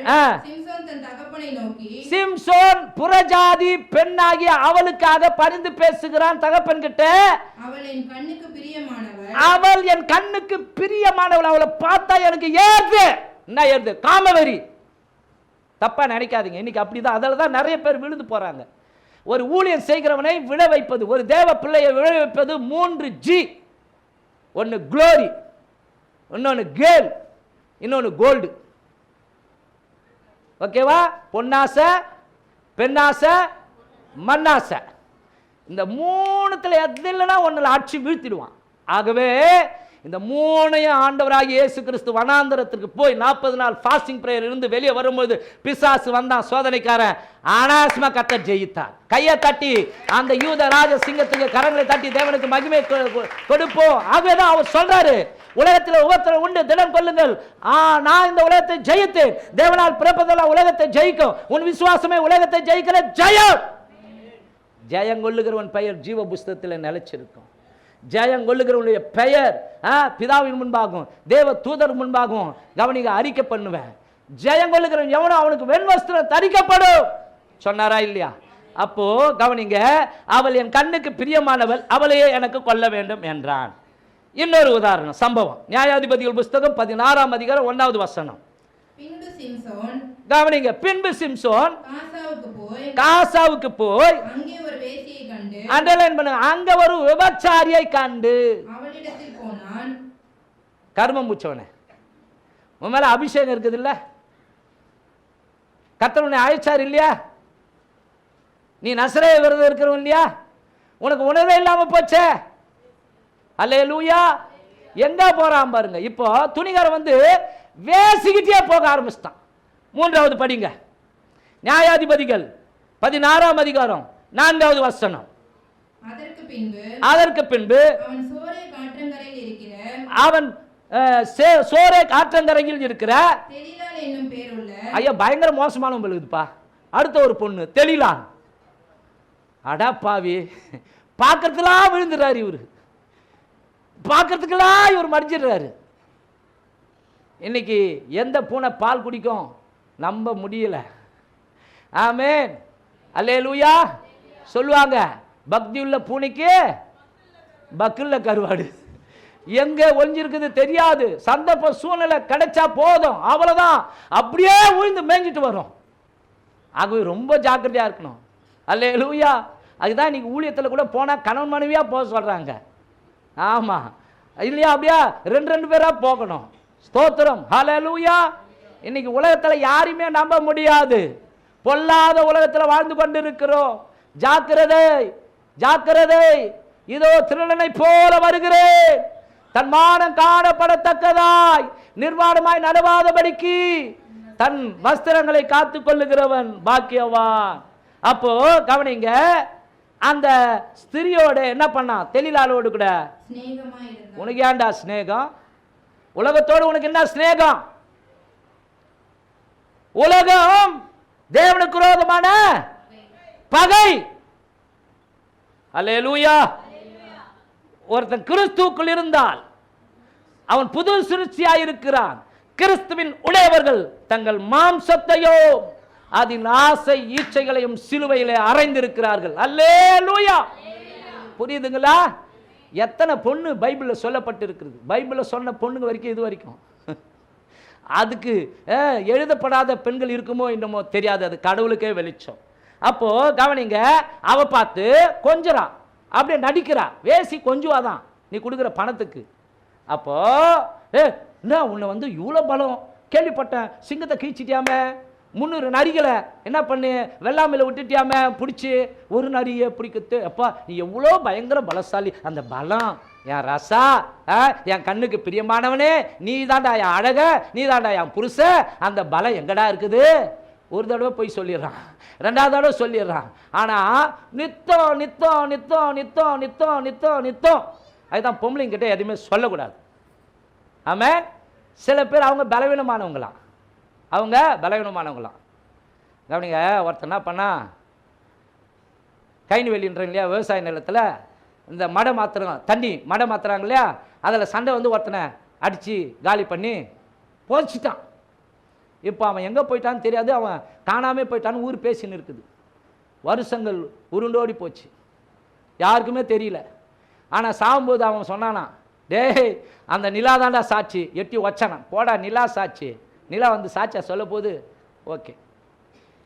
சிம்சோன் தன் தகப்பனை நோக்கி, சிம்சோன் புறஜாதி பெண்ணாகிய அவளுக்காக பரிந்து பேசுகிறான் தகப்பன் கிட்ட. அவள் என் கண்ணுக்கு பிரியமானவள், அவள் என் கண்ணுக்கு பிரியமானவள், அவளை பார்த்தா எனக்கு ஏது என்ன ஏது காமவெறி. தப்பா நினைக்காதீங்க, இன்னைக்கு அப்படிதான். அதில் தான் நிறைய பேர் விழுந்து போறாங்க. ஒரு ஊழியம் செய்கிறவனை விழ வைப்பது, ஒரு தேவ பிள்ளையை விழ வைப்பது 3G. ஒன்று குளோரி, இன்னொன்று கேல், இன்னொன்று கோல்டு. ஓகேவா? பொன்னாசை, பெண்ணாசை, மண்ணாசை. இந்த 3த்துல எது இல்லைன்னா ஒன்றில் ஆட்சி வீழ்த்திடுவான். ஆகவே இந்த 3ஐயும் ஆண்டவராகிய இயேசு கிறிஸ்து வனாந்தரத்திற்கு போய் 40 நாள் ஃபாஸ்டிங் பிரேயர் இருந்து வெளியே வரும்போது பிசாசு வந்தான், சோதனைக்காரன். அனாஸ்மா கத்த ஜெயித்தான். கையை தட்டி அந்த யூத ராஜ சிங்கத்துக்கு கரங்களை தட்டி தேவனுக்கு மகிமை கொடுப்போம். ஆகவேதான் அவர் சொல்றாரு, உலகத்தில் உபத்திரம் உண்டு, தினம் கொள்ளுங்கள், நான் இந்த உலகத்தை ஜெயித்தேன். தேவனால் பிறப்பதெல்லாம் உலகத்தை ஜெயிக்கும். உன் விசுவாசமே உலகத்தை ஜெயிக்கிற ஜெயம். ஜெயங்கொள்ளுகிறவன் பெயர் ஜீவ புஸ்தகத்தில் நிலைச்சிருக்கும். ஜெயங்கொள்ளுகிறவனுடைய பெயர் பிதாவின் முன்பாகவும் தேவ தூதர் முன்பாகவும் கவனிக்க அறிக்கை பண்ணுவேன். ஜெயங்கொள்ளுகிறவன் எவனோ அவனுக்கு வெண்வஸ்திரம் தரிக்கப்படும் சொன்னாரா இல்லையா? அப்போ கவனிங்க, அவள் என் கண்ணுக்கு பிரியமானவள், அவளையே எனக்கு கொல்ல வேண்டும் என்றான். இன்னொரு உதாரணம் சம்பவம். நியாயாதிபதிகள் புஸ்தகம் 16 வசனம். கவனிங்க, பின்பு சிம்சோன் காசாவுக்கு போய் அண்டர்லைன் பண்ணுங்க, அங்க ஒரு விபச்சாரியை கண்டு அவளிடத்தில் போனான். கர்மம் முச்சவனே, உன் மேல அபிஷேகம் இருக்குது இல்ல, கர்த்தர் உன்னை அழைச்சார் இல்லையா, நீ நசரேய விரதம் இருக்கிறவன் இல்லையா, உனக்கு உணர்வே இல்லாம போச்சே. அல்லேலூயா. எங்க போறான் பாருங்க. இப்போ துணிகாரன் வந்து வேசிக்கிட்டே போக ஆரம்பிச்சிட்டான். 3வது படிங்க, நியாயாதிபதிகள் 16 4 வசனம். அதற்கு பின்பு அவன் சோரே காற்றங்கரையில் இருக்கிற ஐயா பயங்கர மோசமான இருக்குதுப்பா. அடுத்த ஒரு பொண்ணு தெளிலான். அடா பாவி, பார்க்கறதுலாம் விழுந்துறாரு இவரு, பார்க்கறதுக்கெல்லாம் இவர் மடிஞ்சிடுறாரு. இன்னைக்கு எந்த பூனை பால் குடிக்கும் நம்ப முடியல. ஆமென், அல்லேலூயா. சொல்லுவாங்க, பக்தி உள்ள பூனைக்கு பக்குள்ள கருவாடு. எங்க ஒளிஞ்சிருக்குது தெரியாது. சந்தர்ப்ப சூழ்நிலை கிடைச்சா போதும், அவ்வளவுதான், அப்படியே உழுந்து மேய்ஞ்சிட்டு வரும். ஆகவே ரொம்ப ஜாக்கிரதையா இருக்கணும். அல்லேலூயா. அதுதான் இன்னைக்கு ஊழியத்தில் கூட போனா கணவன் மனைவியா போக சொல்றாங்க. ஆமா இல்லையா? அப்படியா 2 பேரா போகணும். ஸ்தோத்திரம், ஹல்லேலூயா. இன்னைக்கு உலகத்தில் யாரையுமே நம்ப முடியாது. பொல்லாத உலகத்தில் வாழ்ந்து கொண்டிருக்கிறோம். ஜாக்கிரதை, ஜாக்கிரதை. இதோ திருடனை போல வருகிறேன், தன் மானம் காணப்படத்தக்கதாய் நிர்வாணமாய் நடவாதபடிக்கு தன் வஸ்திரங்களை காத்து கொள்ளுகிறவன் பாக்கியவான். அப்போ கவனிங்க, அந்த ஸ்திரியோட என்ன பண்ணான்? தெளிலாளோடு கூட உனக்கு ஏன்டா ஸ்நேகம்? உலகத்தோடு உனக்கு என்ன ஸ்நேகம்? உலகம் தேவனுக்கு விரோதமான பகை. அல்லேலூயா. ஒருத்தன் கிறிஸ்துவுக்குள் இருந்தால் அவன் புது சிருஷ்டியாயிருக்கிறான். கிறிஸ்துவின் உடையவர்கள் தங்கள் மாம்சத்தையோ அதன் ஆசை ஈச்சைகளையும் சிலுவையிலே அறைந்திருக்கிறார்கள். அல்லேலூயா. புரியுதுங்களா? எத்தனை பொண்ணு பைபிளில் சொல்லப்பட்டிருக்கிறது. பைபிளில் சொன்ன பொண்ணுங்க வரைக்கும் இது வரைக்கும் அதுக்கு எழுதப்படாத பெண்கள் இருக்குமோ என்னமோ தெரியாது, அது கடவுளுக்கே வெளிச்சம். அப்போ கவனிங்க, அவ பார்த்து கொஞ்சறான், அப்படியே நடிக்கிறா, வேசி கொஞ்சுவாதான் நீ கொடுக்குற பணத்துக்கு. அப்போ என்ன உன்னை வந்து இவ்வளோ பலம் கேள்விப்பட்டேன், சிங்கத்தை கீழ்ச்சிட்டியாம, 300 நரிகளை என்ன பண்ணு வெள்ளாமையில் விட்டுட்டியாம பிடிச்சி ஒரு நரியை பிடிக்கிறது. அப்பா நீ எவ்வளோ பயங்கர பலசாலி, அந்த பலம் என் ரசா, என் கண்ணுக்கு பிரியமானவனே, நீ தாண்டா என் அழக, நீ தாண்டா என் புருஷ, அந்த பலம் எங்கடா இருக்குது? ஒரு தடவை போய் சொல்லிடுறான், 2வது தடவை சொல்லிடுறான். ஆனால் நித்தம் நித்தம் நித்தம் நித்தம் நித்தம் நித்தம் நித்தம் அதுதான் பொம்பளைங்கிட்ட எதுவுமே சொல்லக்கூடாது. ஆமாம். சில பேர் அவங்க பலவீனமானவங்களாம், அவங்க பலவீனமானவங்களாம். கவனிங்க, ஒருத்தர் என்ன பண்ணா, கைனி வெளின்றீங்க இல்லையா, விவசாய நிலத்தில் இந்த மடை மாத்திரம் தண்ணி மடை மாத்துறாங்க இல்லையா, அதில் சண்டை வந்து ஒருத்தனை அடித்து காலி பண்ணி போச்சிட்டான். இப்போ அவன் எங்கே போயிட்டான்னு தெரியாது, அவன் காணாமே போயிட்டான்னு ஊர் பேசின்னு இருக்குது. வருஷங்கள் உருண்டோடி போச்சு, யாருக்குமே தெரியல. ஆனால் சாகும்போது அவன் சொன்னானா, டேய் அந்த நிலா தாண்டா சாட்சி, எட்டி வச்சானா, போடா நிலா சாட்சி, நிலா வந்து சாட்சியா சொல்ல போது. ஓகே.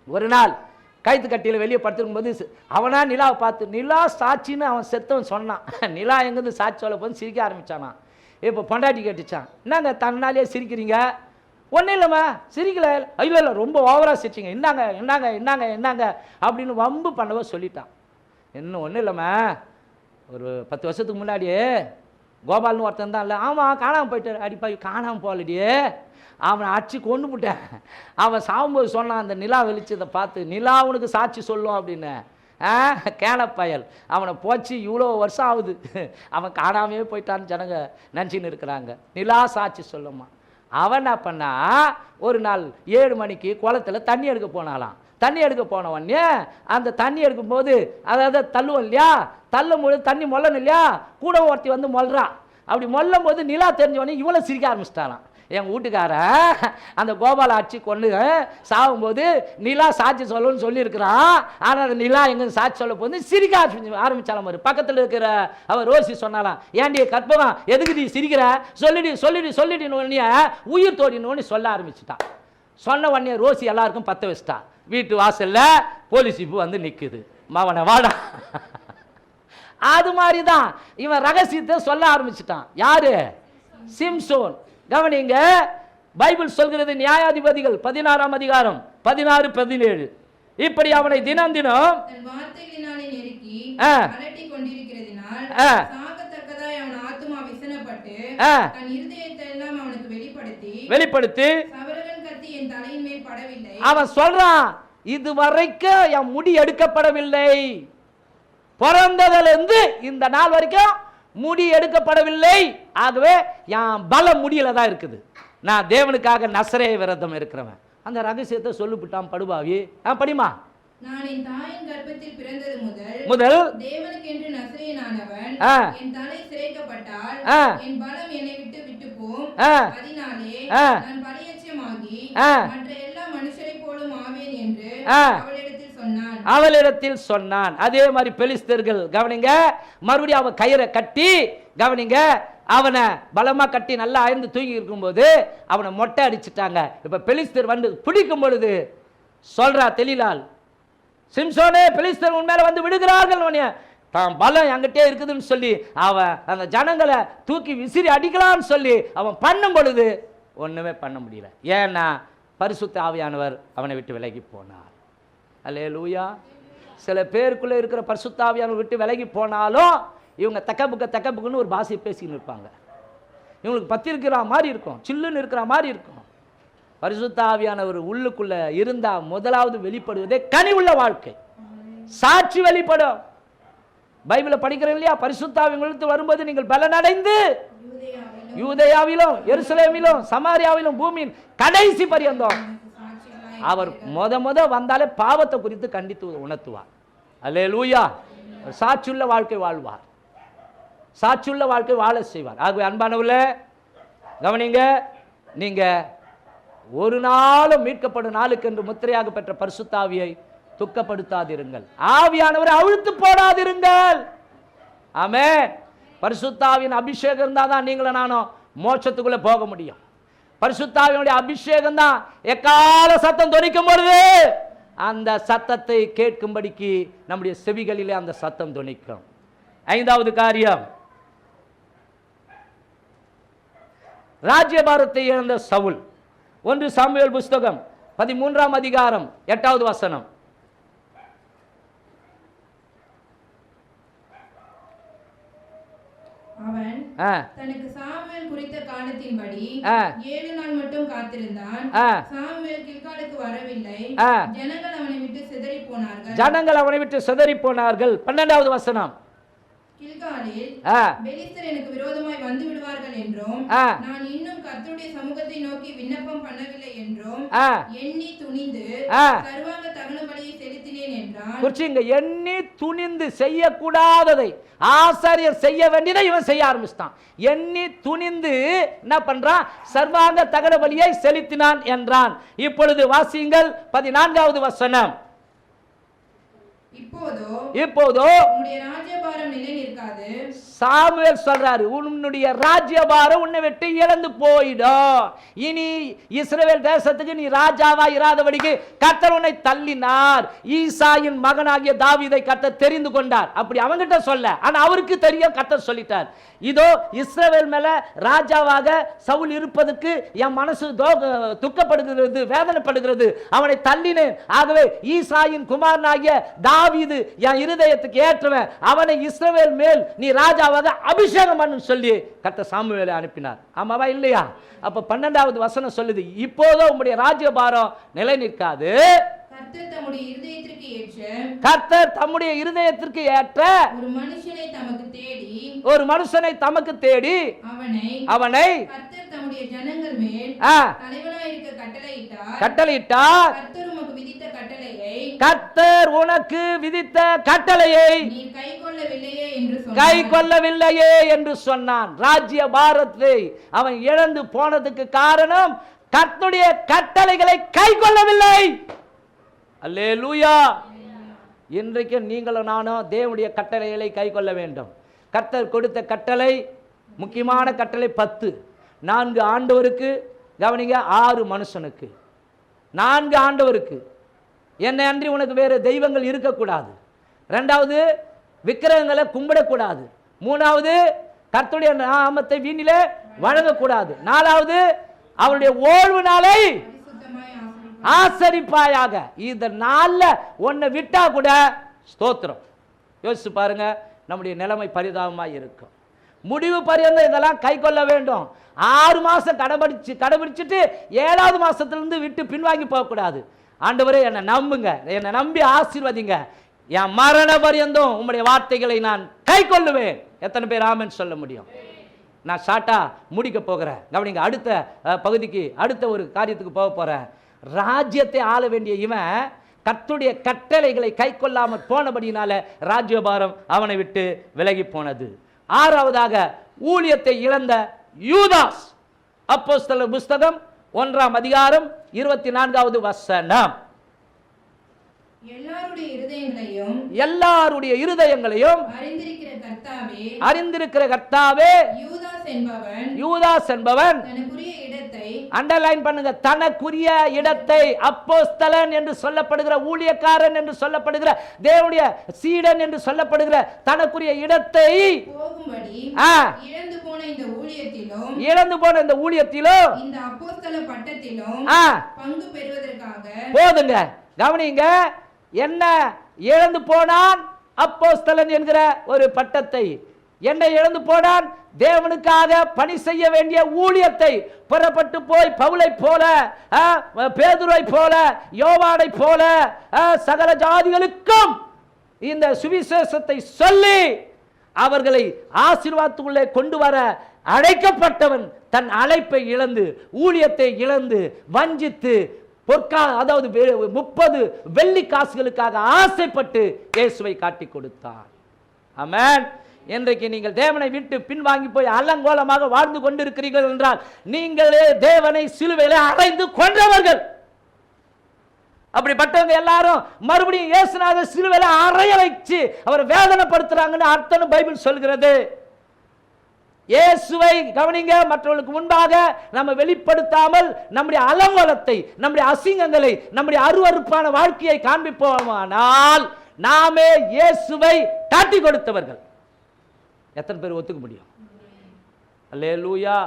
ஒரு நாள் கைத்து கட்டியில் வெளியே படுத்துருக்கும் போது அவனா நிலாவை பார்த்து நிலா சாட்சின்னு அவன் செத்தவன் சொன்னான். நிலா எங்கேருந்து சாட்சி சொல்ல போது சிரிக்க ஆரம்பித்தானா. இப்போ பொண்டாட்டி கேட்டுச்சான், என்னங்க தன்னாலே சிரிக்கிறீங்க? ஒன்றும் இல்லைம்மா சிரிக்கல. இல்லை இல்லை ரொம்ப ஓவராக சிரிச்சிங்க, என்னங்க என்னங்க என்னங்க என்னங்க அப்படின்னு வம்பு பண்ணவோ சொல்லிட்டான். இன்னும் ஒன்றும் இல்லைம்மா, ஒரு 10 வருஷத்துக்கு முன்னாடியே கோபால்னு ஒருத்தன் தான் இல்லை, ஆமாம் காணாமல் போயிட்டார். அடிப்பாய் காணாமல் போகலடியே, அவனை அடிச்சு கொண்டு விட்டேன். அவன் சாகும்போது சொன்னான், அந்த நிலா வெளிச்சதை பார்த்து நிலா அவனுக்கு சாட்சி சொல்லும் அப்படின்னு. கேனப்பயல் அவனை போச்சு, இவ்வளோ வருஷம் ஆகுது, அவன் காணாமையே போயிட்டான்னு ஜனங்க நினச்சின்னு இருக்கிறாங்க. நிலா சாட்சி சொல்லுமா. அவன் என்ன பண்ணா, ஒரு நாள் 7 மணிக்கு குளத்தில் தண்ணி எடுக்க போனாலாம். தண்ணி எடுக்க போனவொடனே அந்த தண்ணி எடுக்கும்போது அதாவது தள்ளுவோம் இல்லையா, தள்ளும் போது தண்ணி மொல்லணும் இல்லையா, கூட ஒருத்தி வந்து மொல்றா. அப்படி மொல்லும் போது நிலா தெரிஞ்சவொடனே இவளை சிரிக்க ஆரம்பிச்சிட்டாரான். எங்கள் வீட்டுக்கார அந்த கோபால ஆட்சி கொண்டு சாகும்போது நிலா சாட்சி சொல்லணும்னு சொல்லியிருக்கிறான். ஆனால் அந்த நிலா எங்கே சாட்சி சொல்ல போது சிரிக்க ஆரம்பிச்சாலும். ஒரு பக்கத்தில் இருக்கிற அவர் ரோசி சொன்னாலாம், ஏண்டிய கற்பகம் எதுக்கு நீ சிரிக்கிற, சொல்லிடி சொல்லிடி சொல்லிடினோடனே உயிர் தோடினோன்னு சொல்ல ஆரம்பிச்சுட்டான். சொன்ன உடனே ரோசி எல்லாருக்கும் பற்ற வச்சிட்டா. வீட்டு வாசலில் போலீஸ் இப்போ வந்து நிற்குது, மவனை வாடா. அது மாதிரி தான் இவன் ரகசியத்தை சொல்ல ஆரம்பிச்சிட்டான். யாரு? சிம்சோன். கவனிங்க, பைபிள் சொல்கிறது நியாயாதிபதிகள் 16ஆம் அதிகாரம் 16-17. இப்படி அவனை தினம் தினம் வெளிப்படுத்தி அவன் சொல்றான், இதுவரைக்கும் என் முடி எடுக்கப்படவில்லை, பிறந்ததிலிருந்து இந்த நாள் வரைக்கும் முடி எடுக்கப்படவில்லை, ஆகவே என் பலம் முடியல தான் இருக்குது, நான் தேவனுக்காக நசரேய விரதம் இருக்கிறவன். அந்த ரகசியத்தை சொல்லிவிட்டான் படுபாவி. படிமா. நான் என் தாயின் கர்ப்பத்தில் பிறந்தது முதல் தேவனுக்கென்று நசரேயனானவன், என் தலை சிரைக்கப்பட்டால் என் பலம் என்னை விட்டு போம், அதனாலே நான் பலியச்சமாகி மற்ற எல்லா மனுஷரைப் போலும் ஆவேன் என்று அவளிடத்தில் சொன்னான். அதே மாதிரி பெலிஸ்தர்கள் கவனிங்க, மறுபடியும் அவன் கயிறை கட்டி கவனிங்க, அவனை பலமா கட்டி நல்லா அயர்ந்து தூங்கி இருக்கும்போது அவனை மொட்டை அடிச்சுட்டாங்க. இப்ப பெலிஸ்தர் வந்து பிடிக்கும் பொழுது சொல்றா தெளிலால், சிம்சோனே பெலிஸ்தர் உண்மையில வந்து விடுகிறார்கள், தான் பலம் என்கிட்டே இருக்குதுன்னு சொல்லி அவன் அந்த ஜனங்களை தூக்கி விசிறி அடிக்கலாம்னு சொல்லி அவன் பண்ணும் பொழுது ஒண்ணுமே பண்ண முடியல. ஏன்னா பரிசுத்த ஆவியானவர் அவனை விட்டு விலகி போனார். அல்லேலூயா. சில பேருக்குள்ள இருக்கிற பரிசுத்த ஆவியானவர் விட்டு விலகி போனாலும் இவங்க தக்கப்புக்குன்னு ஒரு பாஷையை பேசின்னு இருப்பாங்க. இவங்களுக்கு பத்தி இருக்கிற மாதிரி இருக்கும், சில்லுன்னு இருக்கிற மாதிரி இருக்கும். பரிசுத்த ஆவியானவர் உள்ளுக்குள்ள இருந்தா முதலாவது வெளிப்படுவதே கனி உள்ள வாழ்க்கை, சாட்சி வெளிப்படும். பைபிளை படிக்கிறோம் இல்லையா, பரிசுத்த ஆவி உங்களுக்கு வரும்போது நீங்கள் பலனடைந்து யூதேயாவிலும் எருசலேமிலும் சமாரியாவிலும் பூமியின் கடைசி பரியந்தம் அவர் முத வந்தாலே பாவத்தை குறித்து கண்டித்து உணர்த்துவார். அல்லேலூயா. சாட்சியுள்ள வாழ்க்கை வாழ்வார், சாட்சியுள்ள வாழ்க்கை வாழ செய்வார். ஆகவே அன்பானவர்களே, கவனிங்க, நீங்க ஒரு நாளும் மீட்கப்படும் நாளுக்கு என்று முத்திரையாக பெற்ற பரிசுத்த ஆவியை துக்கப்படுத்தாதிருங்கள். ஆவியானவரை அவிழ்த்து போடாதிருங்கள். ஆமென். பரிசுத்த ஆவியின் அபிஷேகம் இருந்தால் தான் நீங்களும் நானும் மோட்சத்துக்குள்ள போக முடியும். பரிசுத்த ஆவியினுடைய அபிஷேகம் தான் எக்கால சத்தம் தொனிக்கும் பொழுது அந்த சத்தத்தை கேட்கும்படிக்கு நம்முடைய செவிகளிலே அந்த சத்தம் தொனிக்கும். ஐந்தாவது காரியம், ராஜ்யபாரத்தை இழந்த சவுல். 1 சாமுவேல் புஸ்தகம் 13ஆம் அதிகாரம் 8வது வசனம். அவன் தனக்கு சாமுவேல் குறித்த காலத்தின்படி 7 நாள் மட்டும் காத்திருந்தான். சாமுவேல் கில்காலுக்கு வரவில்லை. ஜனங்கள் அவனை விட்டு சிதறி போனார்கள். 12வது வசனம். கில்காலில் பெலிஸ்தர் எனக்கு விரோதமாய் வந்து விடுவார்கள் என்றும் நான் இன்னும் கர்த்தருடைய சமூகத்தை நோக்கி விண்ணப்பம் பண்ணவில்லை என்றும் எண்ணி துணிந்து சர்வாங்க தகன பலியை செலுத்தினேன் என்றான். குறிச்சிங்க, எண்ணி துணிந்து செய்யக்கூடாததை ஆசாரியர் செய்ய வேண்டியதை இவன் செய்ய ஆரம்பிச்சான். எண்ணி துணிந்து என்ன பண்றான்? சர்வாங்க தகன பலியை செலுத்தினான் என்றான். இப்பொழுது வாசியுங்கள் 14வது வசனம். இப்போதோ உன்னுடைய ராஜ்யபாரம் நிலை நிற்காது. சாமுவேல் சொல்றாரு, உன்னுடைய ராஜ்யபாரம் உன்னை விட்டு இழந்து போயிடும். இனி இஸ்ரவேல் தேசத்துக்கு நீ ராஜாவா இராதபடிக்கு கர்த்தர் உன்னை தள்ளினார். ஈசாயின் மகனாகிய தாவீதை கர்த்தர் தெரிந்து கொண்டார். அப்படி அவங்கிட்ட சொல்ல, ஆனா அவருக்கு தெரியும், கர்த்தர் சொல்லிட்டார். இதோ இஸ்ரவேல் மேல ராஜாவாக சவுல் இருப்பதற்கு என் மனசு துக்கப்படுகிறது, வேதனைப்படுகிறது. அவனை தள்ளினேன். ஆகவே ஈசாயின் குமாரனாகிய தாவீது என் இருதயத்துக்கு ஏற்றவன், அவனை இஸ்ரவேல் மேல் நீ ராஜாவாக அபிஷேகம் பண்ணு சொல்லி கர்த்தர் சாமுவேலை அனுப்பினார். ஆமாவா இல்லையா? அப்ப 12வது வசனம் சொல்லுது, இப்போதோ உம்முடைய ராஜ்யபாரம் நிலை நிற்காது. கர்த்தர் தம்முடைய இருதயத்திற்கு ஏற்ற ஒரு மனுஷனை தமக்கு தேடி அவனை கட்டளையிட்டார். கர்த்தர் உனக்கு விதித்த கட்டளையை கை கொள்ளவில்லையே என்று சொன்னான். ராஜ்ய பாரத்தை அவன் இழந்து போனதுக்கு காரணம் கர்த்தருடைய கட்டளைகளை கை கொள்ளவில்லை. அல்லேலூயா. இன்றைக்கு நீங்களும் நானும் தேவனுடைய கட்டளைகளை கை கொள்ள வேண்டும். கர்த்தர் கொடுத்த கட்டளை, முக்கியமான கட்டளை 10. 4 ஆண்டவருக்கு, கவனிங்க, 6 மனுஷனுக்கு. 4 ஆண்டவருக்கு, என்னை அன்றி உனக்கு வேறு தெய்வங்கள் இருக்கக்கூடாது. 2வது, விக்கிரகங்களை கும்பிடக்கூடாது. 3வது, கர்த்தருடைய நாமத்தை வீணிலே வழங்கக்கூடாது. 4வது, அவருடைய ஓய்வு நாளை ஆசரிப்பாயாக. இந்த நாள்ல ஒன்னை விட்டா கூட ஸ்தோத்திரம். யோசிச்சு பாருங்க, நம்முடைய நிலைமை பரிதாபமாக இருக்கும். முடிவு பரியந்தம் இதெல்லாம் கை கொள்ள வேண்டும். 6 மாசம் கடைபிடிச்சிட்டு 7வது மாசத்திலிருந்து விட்டு பின்வாங்கி போகக்கூடாது. ஆண்டவரே என்னை நம்புங்க, என்னை நம்பி ஆசீர்வதிங்க, என் மரண பரியந்தம் உம்முடைய வார்த்தைகளை நான் கை கொள்ளுவேன். எத்தனை பேர் ஆமென் சொல்ல முடியும்? நான் ஷார்ட்டா முடிக்க போகிறேன். கவனிங்க, அடுத்த பகுதிக்கு, அடுத்த ஒரு காரியத்துக்கு போக போறேன். ராஜ்யத்தை ஆள வேண்டிய இவன் கர்த்தருடைய கட்டளைகளை கை கொள்ளாமல் போனபடினால ராஜ்யபாரம் அவனை விட்டு விலகி போனது. 6வதாக, ஊழியத்தை இழந்த யூதாஸ். அப்போஸ்தலர் புஸ்தகம் 1ஆம் அதிகாரம் 24வது வசனம். எல்லாருடைய இருதயங்களையும் அறிந்திருக்கிற கர்த்தாவே, யூதாஸ் என்பவன், அண்டர்லைன் பண்ணுங்க, தனக்குரிய இடத்தை, அப்போஸ்தலன் என்று சொல்லப்படுகிற, ஊழியக்காரன் என்று சொல்லப்படுகிற, தேவனுடைய சீடன் என்று சொல்லப்படுகிற தனக்குரிய இடத்தை இழந்து போன இந்த ஊழியத்திலும் இந்த அப்போஸ்தல பட்டத்திலும் பங்கு பெறுவதற்காக போதுங்க. கவனிங்க, என்ன இழந்து போனான்? அப்போஸ்தலன் என்கிற ஒரு பட்டத்தை. என்ன இழந்து போனான்? தேவனுக்காக பணி செய்ய வேண்டிய ஊழியத்தை. புறப்பட்டு போய் பவுலை போல, பேதுரை போல, யோவானை போல சகல ஜாதிகளுக்கும் இந்த சுவிசேஷத்தை சொல்லி அவர்களை ஆசீர்வாதத்துக்குள்ளே கொண்டு வர அழைக்கப்பட்டவன் தன் அழைப்பை இழந்து, ஊழியத்தை இழந்து, வஞ்சித்து, அதாவது 30 வெள்ளி காசுகளுக்காக ஆசைப்பட்டு இயேசுவை காட்டி கொடுத்தான். ஆமென். இன்றைக்கு நீங்கள் தேவனை விட்டு பின்வாங்கி போய் அலங்கோலமாக வாழ்ந்து கொண்டிருக்கிறீர்கள் என்றால் நீங்களே தேவனை சிலுவையிலே அறைந்து கொன்றவர்கள். அப்படிப்பட்டவங்க எல்லாரும் மறுபடியும் இயேசுநாதர் சிலுவையில அறைய வச்சு அவரை வேதனைப்படுத்துறாங்கன்னு அர்த்தம் பைபிள் சொல்கிறது. இயேசுவை கவனிங்க, மற்றவர்களுக்கு முன்பாக நம்ம வெளிப்படுத்தாமல் நம்முடைய அலங்கோலத்தை, நம்முடைய அசிங்கங்களை, நம்முடைய அருவருப்பான வாழ்க்கையை காண்பிப்போமானால் நாமே இயேசுவை காட்டி கொடுத்தவர்கள். எத்தனை பேர் ஒத்துக்க முடியும்? அல்லேலூயா.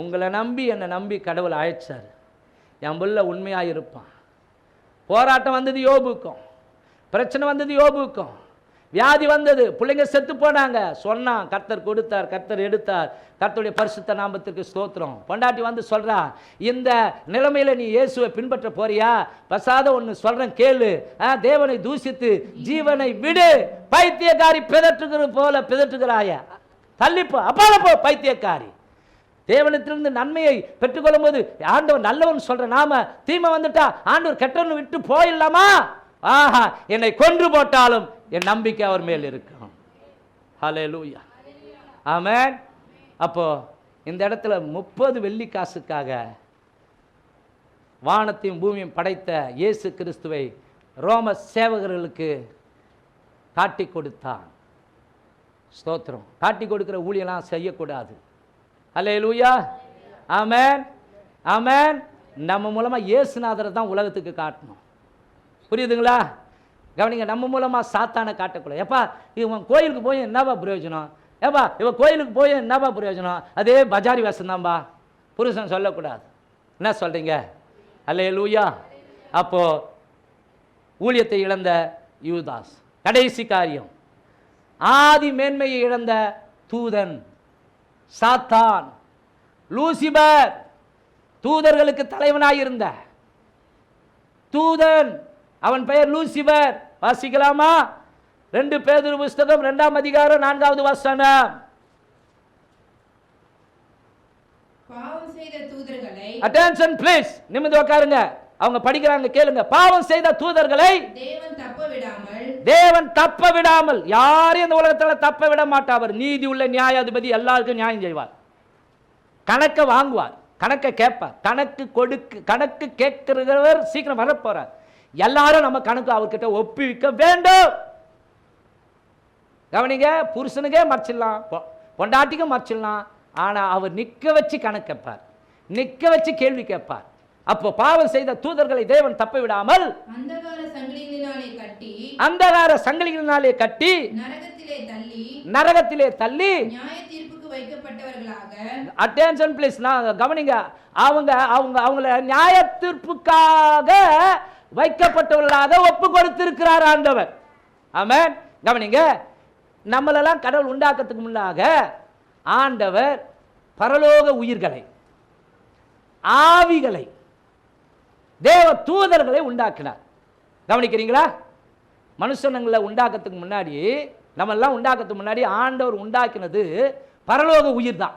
உங்களை நம்பி என்னை நம்பி கடவுள் அழைச்சார். என் புள்ள உண்மையாக இருப்பான். போராட்டம் வந்தது யோபுக்கும், பிரச்சனை வந்தது யோபுக்கும், வியாதி வந்தது, பிள்ளைங்க செத்து போனாங்க, சொன்னான் கர்த்தர் கொடுத்தார், கர்த்தர் எடுத்தார். கர்த்தருடைய பரிசுத்த நாமத்திற்கு ஸ்தோத்திரம். பொண்டாட்டி வந்து சொல்றா, இந்த நிலைமையில நீ இயேசுவை பின்பற்ற போறியா? பசாத ஒன்று சொல்றேன் கேளு, தேவனை தூசித்து ஜீவனை விடு, பைத்தியக்காரி பிதற்றுகிறது போல பிதற்றுகிறாய, தள்ளிப்போ அப்பால போ பைத்தியக்காரி. தேவனத்திலிருந்து நன்மையை பெற்றுக்கொள்ளும் போது ஆண்டவர் நல்லவன் சொல்ற நாம தீமை வந்துட்டா ஆண்டவர் கெட்டவன் விட்டு போயிடலாமா? ஆஹா, என்னை கொன்று போட்டாலும் என் நம்பிக்கை அவர் மேல் இருக்கும். ஹல்லேலூயா, ஆமென். அப்போ இந்த இடத்துல 30 வெள்ளிக்காசுக்காக வானத்தையும் பூமியும் படைத்த இயேசு கிறிஸ்துவை ரோம சேவகர்களுக்கு காட்டி கொடுத்தான். ஸ்தோத்திரம். காட்டி கொடுக்கிற ஊழியெல்லாம் செய்யக்கூடாது. ஹல்லேலூயா, ஆமென், ஆமென். நம்ம மூலமா இயேசுநாதரை தான் உலகத்துக்கு காட்டணும். புரியுதுங்களா? கவனிங்க, நம்ம மூலமா சாத்தானை காட்டக்கூடாது. எப்பா இவன் கோயிலுக்கு போய் என்னப்பா பிரயோஜனம், ஏப்பா இவன் கோயிலுக்கு போய் என்னப்பா பிரயோஜனம், அதே பஜாரி வேஷம் தான்பா, புருஷன் சொல்லக்கூடாது. என்ன சொல்றீங்க? அல்லேலூயா. அப்போ ஊழியத்தை இழந்த யூதாஸ், கடைசி காரியம் ஆதி மேன்மையை இழந்த தூதன் சாத்தான், லூசிபர், தூதர்களுக்கு தலைவனாயிருந்த தூதன், அவன் பெயர் லூசிபர். வாசிக்கலாமா? 2 பேதுரு புஸ்தகம் 2ஆம் அதிகாரம் 4வது வசனம். பாவம் செய்த தூதர்களை, அட்டென்ஷன் ப்ளீஸ், நிமிர்ந்து உட்காருங்க, அவங்க படிக்கிறாங்க கேளுங்க. பாவம் செய்த தூதர்களை தேவன் தப்ப விடாமல், யாரையும் இந்த உலகத்தில் தப்ப விட மாட்டார். நீதி உள்ள நியாயாதிபதி, எல்லாருக்கும் நியாயம் செய்வார், கணக்கை வாங்குவார், கணக்கை கேட்பார், கணக்கு கேட்கிறவர் சீக்கிரம் வரப்போறார். எல்லாரும் நம்ம கணக்கு அவர்கிட்ட ஒப்புவிக்க வேண்டும். கவனிங்க, புருஷனுக்கே மறைச்சிடலாம், பொண்டாட்டிக்கும் மறைச்சிடலாம், ஆனா அவர் நிக்க வச்சு கணக்கு கேட்பார், நிக்க வச்சு கேள்வி கேட்பார். அப்போ பாவம் செய்த தூதர்களை தேவன் தப்ப விடாமல் அந்தகார சங்கிலிகளினாலே கட்டி நரகத்திலே தள்ளி நியாய தீர்ப்புக்கு வைக்கப்பட்டவர்களாக, அட்டென்ஷன் ப்ளீஸ், நான் கவனிங்க, அவங்கள நியாய தீர்ப்புக்காக வைக்கப்பட்டவர்களாக ஒப்பு கொடுத்திருக்கிறார் ஆண்டவர். ஆமென். கவனிங்க, நம்மளெல்லாம் கடவுள் உண்டாக்கத்துக்கு முன்னாக ஆண்டவர் பரலோக உயிர்களை, ஆவிகளை, தேவ தூதர்களை உண்டாக்கினார். கவனிக்கிறீங்களா? மனுஷனங்களை உண்டாக்கத்துக்கு முன்னாடி, நம்ம எல்லாம் உண்டாக்கத்துக்கு முன்னாடி ஆண்டவர் உண்டாக்கினது பரலோக உயிர் தான்.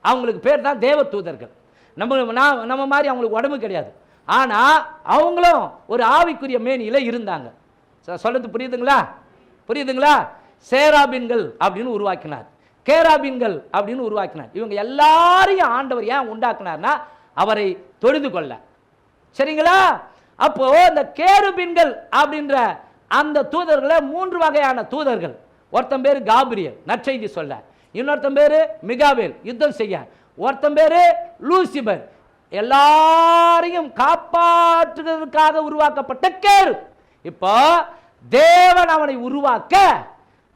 அவங்களுக்கு பேர் தான் தேவ தூதர்கள். நம்ம மாதிரி அவங்களுக்கு உடம்பு கிடையாது, ஆனா அவங்களும் ஒரு ஆவிக்குரிய மேனியில இருந்தாங்க. சொல்றது புரியுதுங்களா? புரியுதுங்களா? சேராபின்கள் அப்படின்னு உருவாக்கினார், கேராபின்கள் அப்படின்னு உருவாக்கினார். இவங்க எல்லாரையும் ஆண்டவர் ஏன் உண்டாக்கினார்னா அவரை தொழுது கொள்ள. சரிங்களா? அப்போ இந்த கேருபின்கள் அப்படின்ற அந்த தூதர்களை 3 வகையான தூதர்கள். ஒருத்தன் பேரு காபிரியல், நற்செய்தி சொல்ல. இன்னொருத்தன் பேரு மிகாவேல், யுத்தம் செய்ய. ஒருத்தன் பேரு லூசிபர், எல்லாரையும் காப்பாற்றுவதற்காக உருவாக்கப்பட்ட கேரு. இப்போ தேவன் அவனை உருவாக்க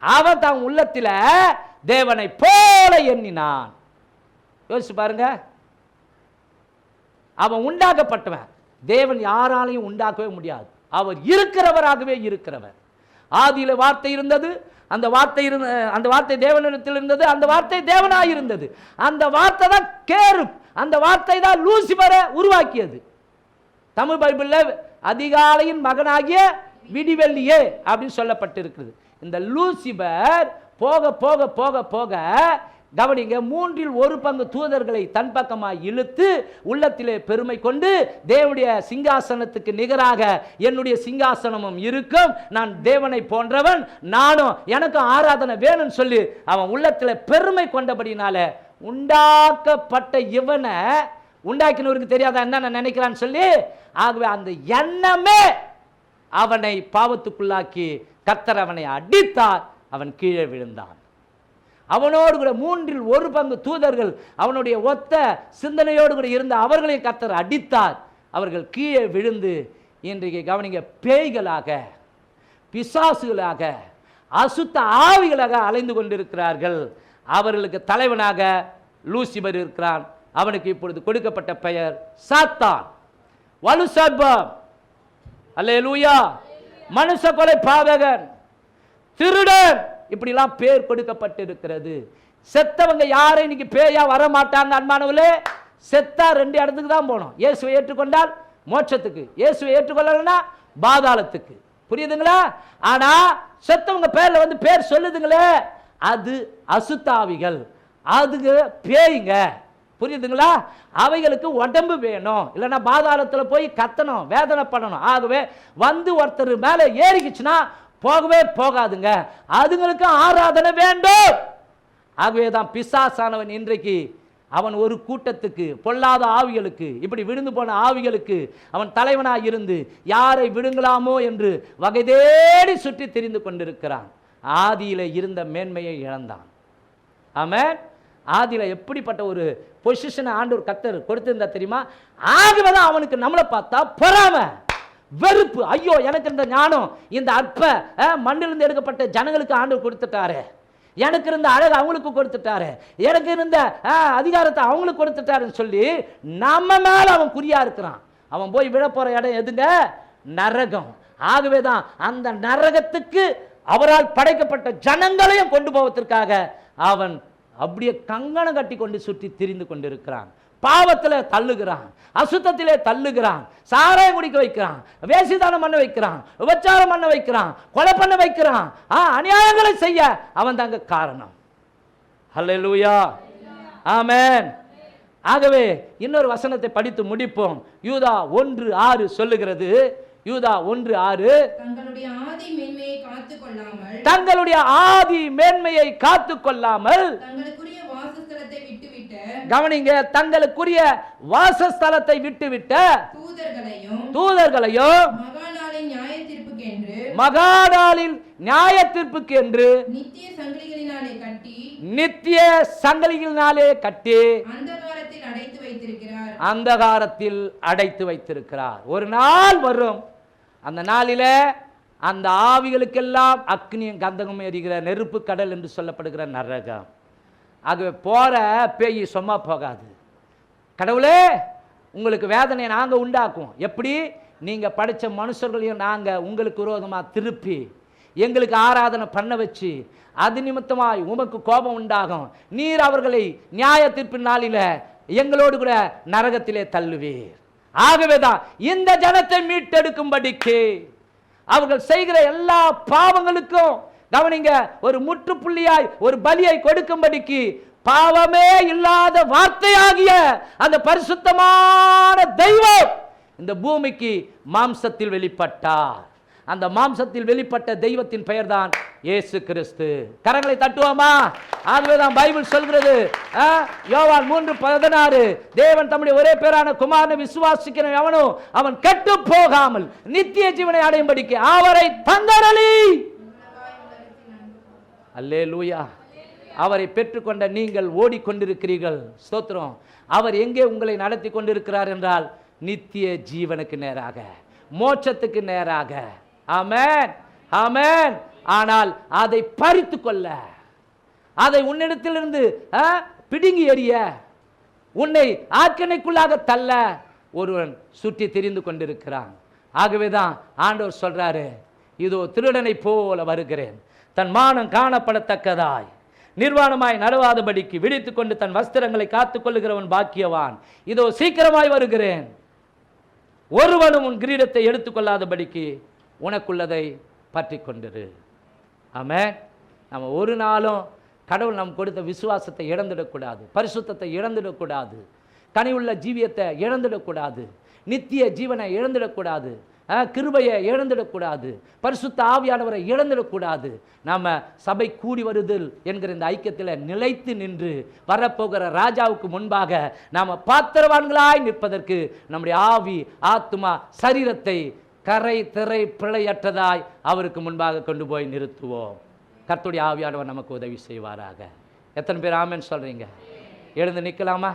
அவன் தன் உள்ளத்தில் தேவனை போல எண்ணினான். யோசிச்சு பாருங்க, அவன் உண்டாக்கப்பட்டவன். தேவன் யாராலையும் உண்டாக்கவே முடியாது, அவர் இருக்கிறவராகவே இருக்கிறவர். ஆதியில வார்த்தை இருந்தது, அந்த வார்த்தை தேவனிடத்தில் இருந்தது, அந்த வார்த்தை தேவனாய் இருந்தது. அந்த வார்த்தை தான் கேருப், அந்த வார்த்தை தான் லூசிபரை உருவாக்கியது. தமிழ் பைபிளில் அதிகாலையின் மகனாகிய விடிவெள்ளியே அப்படின்னு சொல்லப்பட்டிருக்கிறது. இந்த லூசிபர் போக போக போக போக கவனிங்க, 1/3 தூதர்களை தன் பக்கமாய் இழுத்து உள்ளத்திலே பெருமை கொண்டு தேவனுடைய சிங்காசனத்துக்கு நிகராக என்னுடைய சிங்காசனமும் இருக்கும், நான் தேவனை போன்றவன், நானும் எனக்கு ஆராதனை வேணும்னு சொல்லி அவன் உள்ளத்தில் பெருமை கொண்டபடினால உண்டாக்கப்பட்ட இவனை உண்டாக்கினவருக்கு தெரியாதா என்ன நினைக்கிறான்னு சொல்லி, ஆகவே அந்த எண்ணமே அவனை பாவத்துக்குள்ளாக்கி கர்த்தர் அவனை அடித்தார், அவன் கீழே விழுந்தான். அவனோடு கூட 1/3 தூதர்கள் அவனுடைய ஒத்த சிந்தனையோடு கூட இருந்த அவர்களையும் கர்த்தர் அடித்தார், அவர்கள் கீழே விழுந்து இன்றைக்கு கவனிங்க பேய்களாக, பிசாசுகளாக, அசுத்த ஆவிகளாக அலைந்து கொண்டிருக்கிறார்கள். அவர்களுக்கு தலைவனாக லூசிபர் இருக்கிறான். அவனுக்கு இப்பொழுது கொடுக்கப்பட்ட பெயர் சாத்தான், வலுசர்பம், அல்லேலூயா, மனுஷ கொலை பாதகன், திருடன், இப்படிலாம் பேர் கொடுக்கப்பட்டிருக்கிறது. செத்தவங்க யாரும் இன்னைக்கு பேயா வர மாட்டாங்க அன்பானவர்களே. செத்தா 2 இடத்துக்கு தான் போகணும். இயேசுவை ஏற்றுக்கொண்டால் மோட்சத்துக்கு, இயேசுவை ஏற்றுக்கொள்ளலன்னா பாதாளத்துக்கு. புரியுதுங்களா? ஆனா செத்தவங்க பேர்ல வந்து பேர் சொல்லுதுங்களே, அது அசுத்தாவிகள், அதுக்கு பேய்ங்க. புரியுதுங்களா? அவைகளுக்கு உடம்பு வேணும், இல்லைன்னா பாதாளத்தில் போய் கத்தணும், வேதனை பண்ணணும். ஆகவே வந்து ஒருத்தர் மேலே ஏறிக்குச்சுன்னா போகவே போகாதுங்க, அதுங்களுக்கு ஆராதனை வேண்டும். ஆகவே தான் பிசாசானவன் இன்றைக்கு அவன் ஒரு கூட்டத்துக்கு, பொல்லாத ஆவிகளுக்கு, இப்படி விழுந்து போன ஆவிகளுக்கு அவன் தலைவனாக இருந்து யாரை விழுங்கலாமோ என்று வகை தேடி சுற்றி தெரிந்து கொண்டிருக்கிறான். ஆதியில இருந்த மேன்மையை இழந்தான். ஆமென். ஆதியில எப்படிப்பட்ட ஒரு பொசிஷனை ஆண்டவர் கர்த்தர் கொடுத்திருந்தா தெரியுமா? ஆகவே தான் அவனுக்கு நம்மளை பார்த்தா பொறாமை, வெறுப்பு. ஐயோ, எனக்கு இந்த ஞானம், இந்த அற்ப மண்ணிலிருந்து எடுக்கப்பட்ட ஜனங்களுக்கு ஆண்டவர் கொடுத்துட்டாரு, எனக்கு இருந்த அழகு அவங்களுக்கு கொடுத்துட்டாரு, எனக்கு இருந்த அதிகாரத்தை அவங்களுக்கு கொடுத்துட்டாருன்னு சொல்லி நம்ம மேல அவன் குறியா இருக்கிறான். அவன் போய் விழ போற இடம் எதுங்க? நரகம். ஆகவே தான் அந்த நரகத்துக்கு அவரால் படைக்கப்பட்ட ஜனங்களையும் கொண்டு போவதற்காக அவன் அப்படியே கங்கணம் கட்டி கொண்டு சுற்றி திரிந்து கொண்டிருக்கிறான். பாவத்தில் தள்ளுகிறான், அசுத்தத்திலே தள்ளுகிறான், சாராயம் குடிக்க வைக்கிறான், வேசிதானம் பண்ண வைக்கிறான், விபச்சாரம் பண்ண வைக்கிறான், கொலை பண்ண வைக்கிறான், அநியாயங்களை செய்ய அவன் தாங்க காரணம். ஹல்லேலூயா, ஆமென். ஆகவே இன்னொரு வசனத்தை படித்து முடிப்போம். யூதா 1:6 சொல்லுகிறது. யூதா 1:6, தங்களுடைய ஆதி மேன்மையை காத்துக்கொள்ளாமல், தங்களுடைய ஆதி மேன்மையை காத்துக்கொள்ளாமல், தங்களுக்குரிய வாசஸ்தலத்தை விட்டுவிட்ட, கவனிங்க, தங்களுக்குரிய வாசஸ்தலத்தை விட்டுவிட்ட தூதர்களையும் மகாநாளின் நியாயத்தீர்ப்புக்கு என்று நித்திய சங்கிலிகளினாலே கட்டி அந்தகாரத்தில் அடைத்து வைத்திருக்கிறார். ஒரு நாள் வரும், அந்த நாளில அந்த ஆவிகளுக்கெல்லாம் அக்னியும் கந்தகம் எரிகிற நெருப்பு கடல் என்று சொல்லப்படுகிற நரகம். ஆகவே போற பேய் சும்மா போகாது. கடவுளே, உங்களுக்கு வேதனையை நாங்க உண்டாக்கும். எப்படி? நீங்க படிச்ச மனுஷர்களையும் நாங்க உங்களுக்கு விரோதமா திருப்பி எங்களுக்கு ஆராதனை பண்ண வச்சு அது நிமித்தமாய் உமக்கு கோபம் உண்டாகும். நீர் அவர்களை நியாய தீர்ப்பின் நாளில எங்களோடு கூட நரகத்திலே தள்ளுவீர். ஆகவேதான் இந்த ஜனத்தை மீட்டெடுக்கும்படிக்கு அவர்கள் செய்கிற எல்லா பாவங்களுக்கும் கவனிங்க, ஒரு முற்றுப்புள்ளியாய் ஒரு பலியை கொடுக்கும்படிக்கு பாவமே இல்லாத வார்த்தையாகிய அந்த பரிசுத்தமான தெய்வம் இந்த பூமிக்கு மாம்சத்தில் வெளிப்பட்டார். அந்த மாம்சத்தில் வெளிப்பட்ட தெய்வத்தின் பெயர் தான் இயேசு கிறிஸ்து. கரங்களை தட்டுவோமா? ஆகவேதான் பைபிள் சொல்கிறது, யோவான் 3:16, தேவன் தம்முடைய ஒரே பேரான குமாரனை விசுவாசிக்கிற எவனோ அவன் கெட்டு போகாமல் நித்திய ஜீவனை அடையும்படிக்கு அவரை தந்தரளி. அல்லேலூயா. அவரை பெற்றுக்கொண்ட நீங்கள் ஓடிக்கொண்டிருக்கிறீர்கள். ஸ்தோத்திரம். அவர் எங்கே உங்களை நடத்தி கொண்டிருக்கிறார் என்றால் நித்திய ஜீவனுக்கு நேராக, மோட்சத்துக்கு நேராக. ஆமென், ஆமென். ஆனால் அதை பறித்து கொள்ள, அதை உன்னிடத்திலிருந்து பிடுங்கி எறிய, உன்னை ஆக்கினைக்குள்ளாக தள்ள ஒருவன் சுற்றி திரிந்து கொண்டிருக்கிறான். ஆகவேதான் ஆண்டவர் சொல்றாரு, இதோ திருடனை போல வருகிறேன், தன் மானம் காணப்படத்தக்கதாய் நிர்வாணமாய் நடவாதபடிக்கு விழித்துக் கொண்டு தன் வஸ்திரங்களை காத்துக் கொள்ளுகிறவன் பாக்கியவான். இதோ சீக்கிரமாய் வருகிறேன், ஒருவனும் உன் கிரீடத்தை எடுத்துக்கொள்ளாதபடிக்கு உனக்குள்ளதை பற்றி கொண்டிரு. ஆமென். நம்ம ஒரு நாளும் கடவுள் நாம் கொடுத்த விசுவாசத்தை இழந்துடக்கூடாது, பரிசுத்தத்தை இழந்துடக்கூடாது, கனிவுள்ள ஜீவியத்தை இழந்துடக்கூடாது, நித்திய ஜீவனை இழந்துடக்கூடாது, கிருபையை இழந்துடக்கூடாது, பரிசுத்த ஆவியானவரை இழந்துடக்கூடாது. நாம் சபை கூடி வருதல் என்கிற இந்த ஐக்கியத்தில் நிலைத்து நின்று வரப்போகிற ராஜாவுக்கு முன்பாக நாம் பாத்திரவான்களாய் நிற்பதற்கு நம்முடைய ஆவி, ஆத்துமா, சரீரத்தை கரை திரை பிழையற்றதாய் அவருக்கு முன்பாக கொண்டு போய் நிறுத்துவோம். கர்த்தருடைய ஆவியானவர் நமக்கு உதவி செய்வாராக. எத்தனை பேர் ஆமென் சொல்றீங்க? எழுந்து நிற்கலாமா?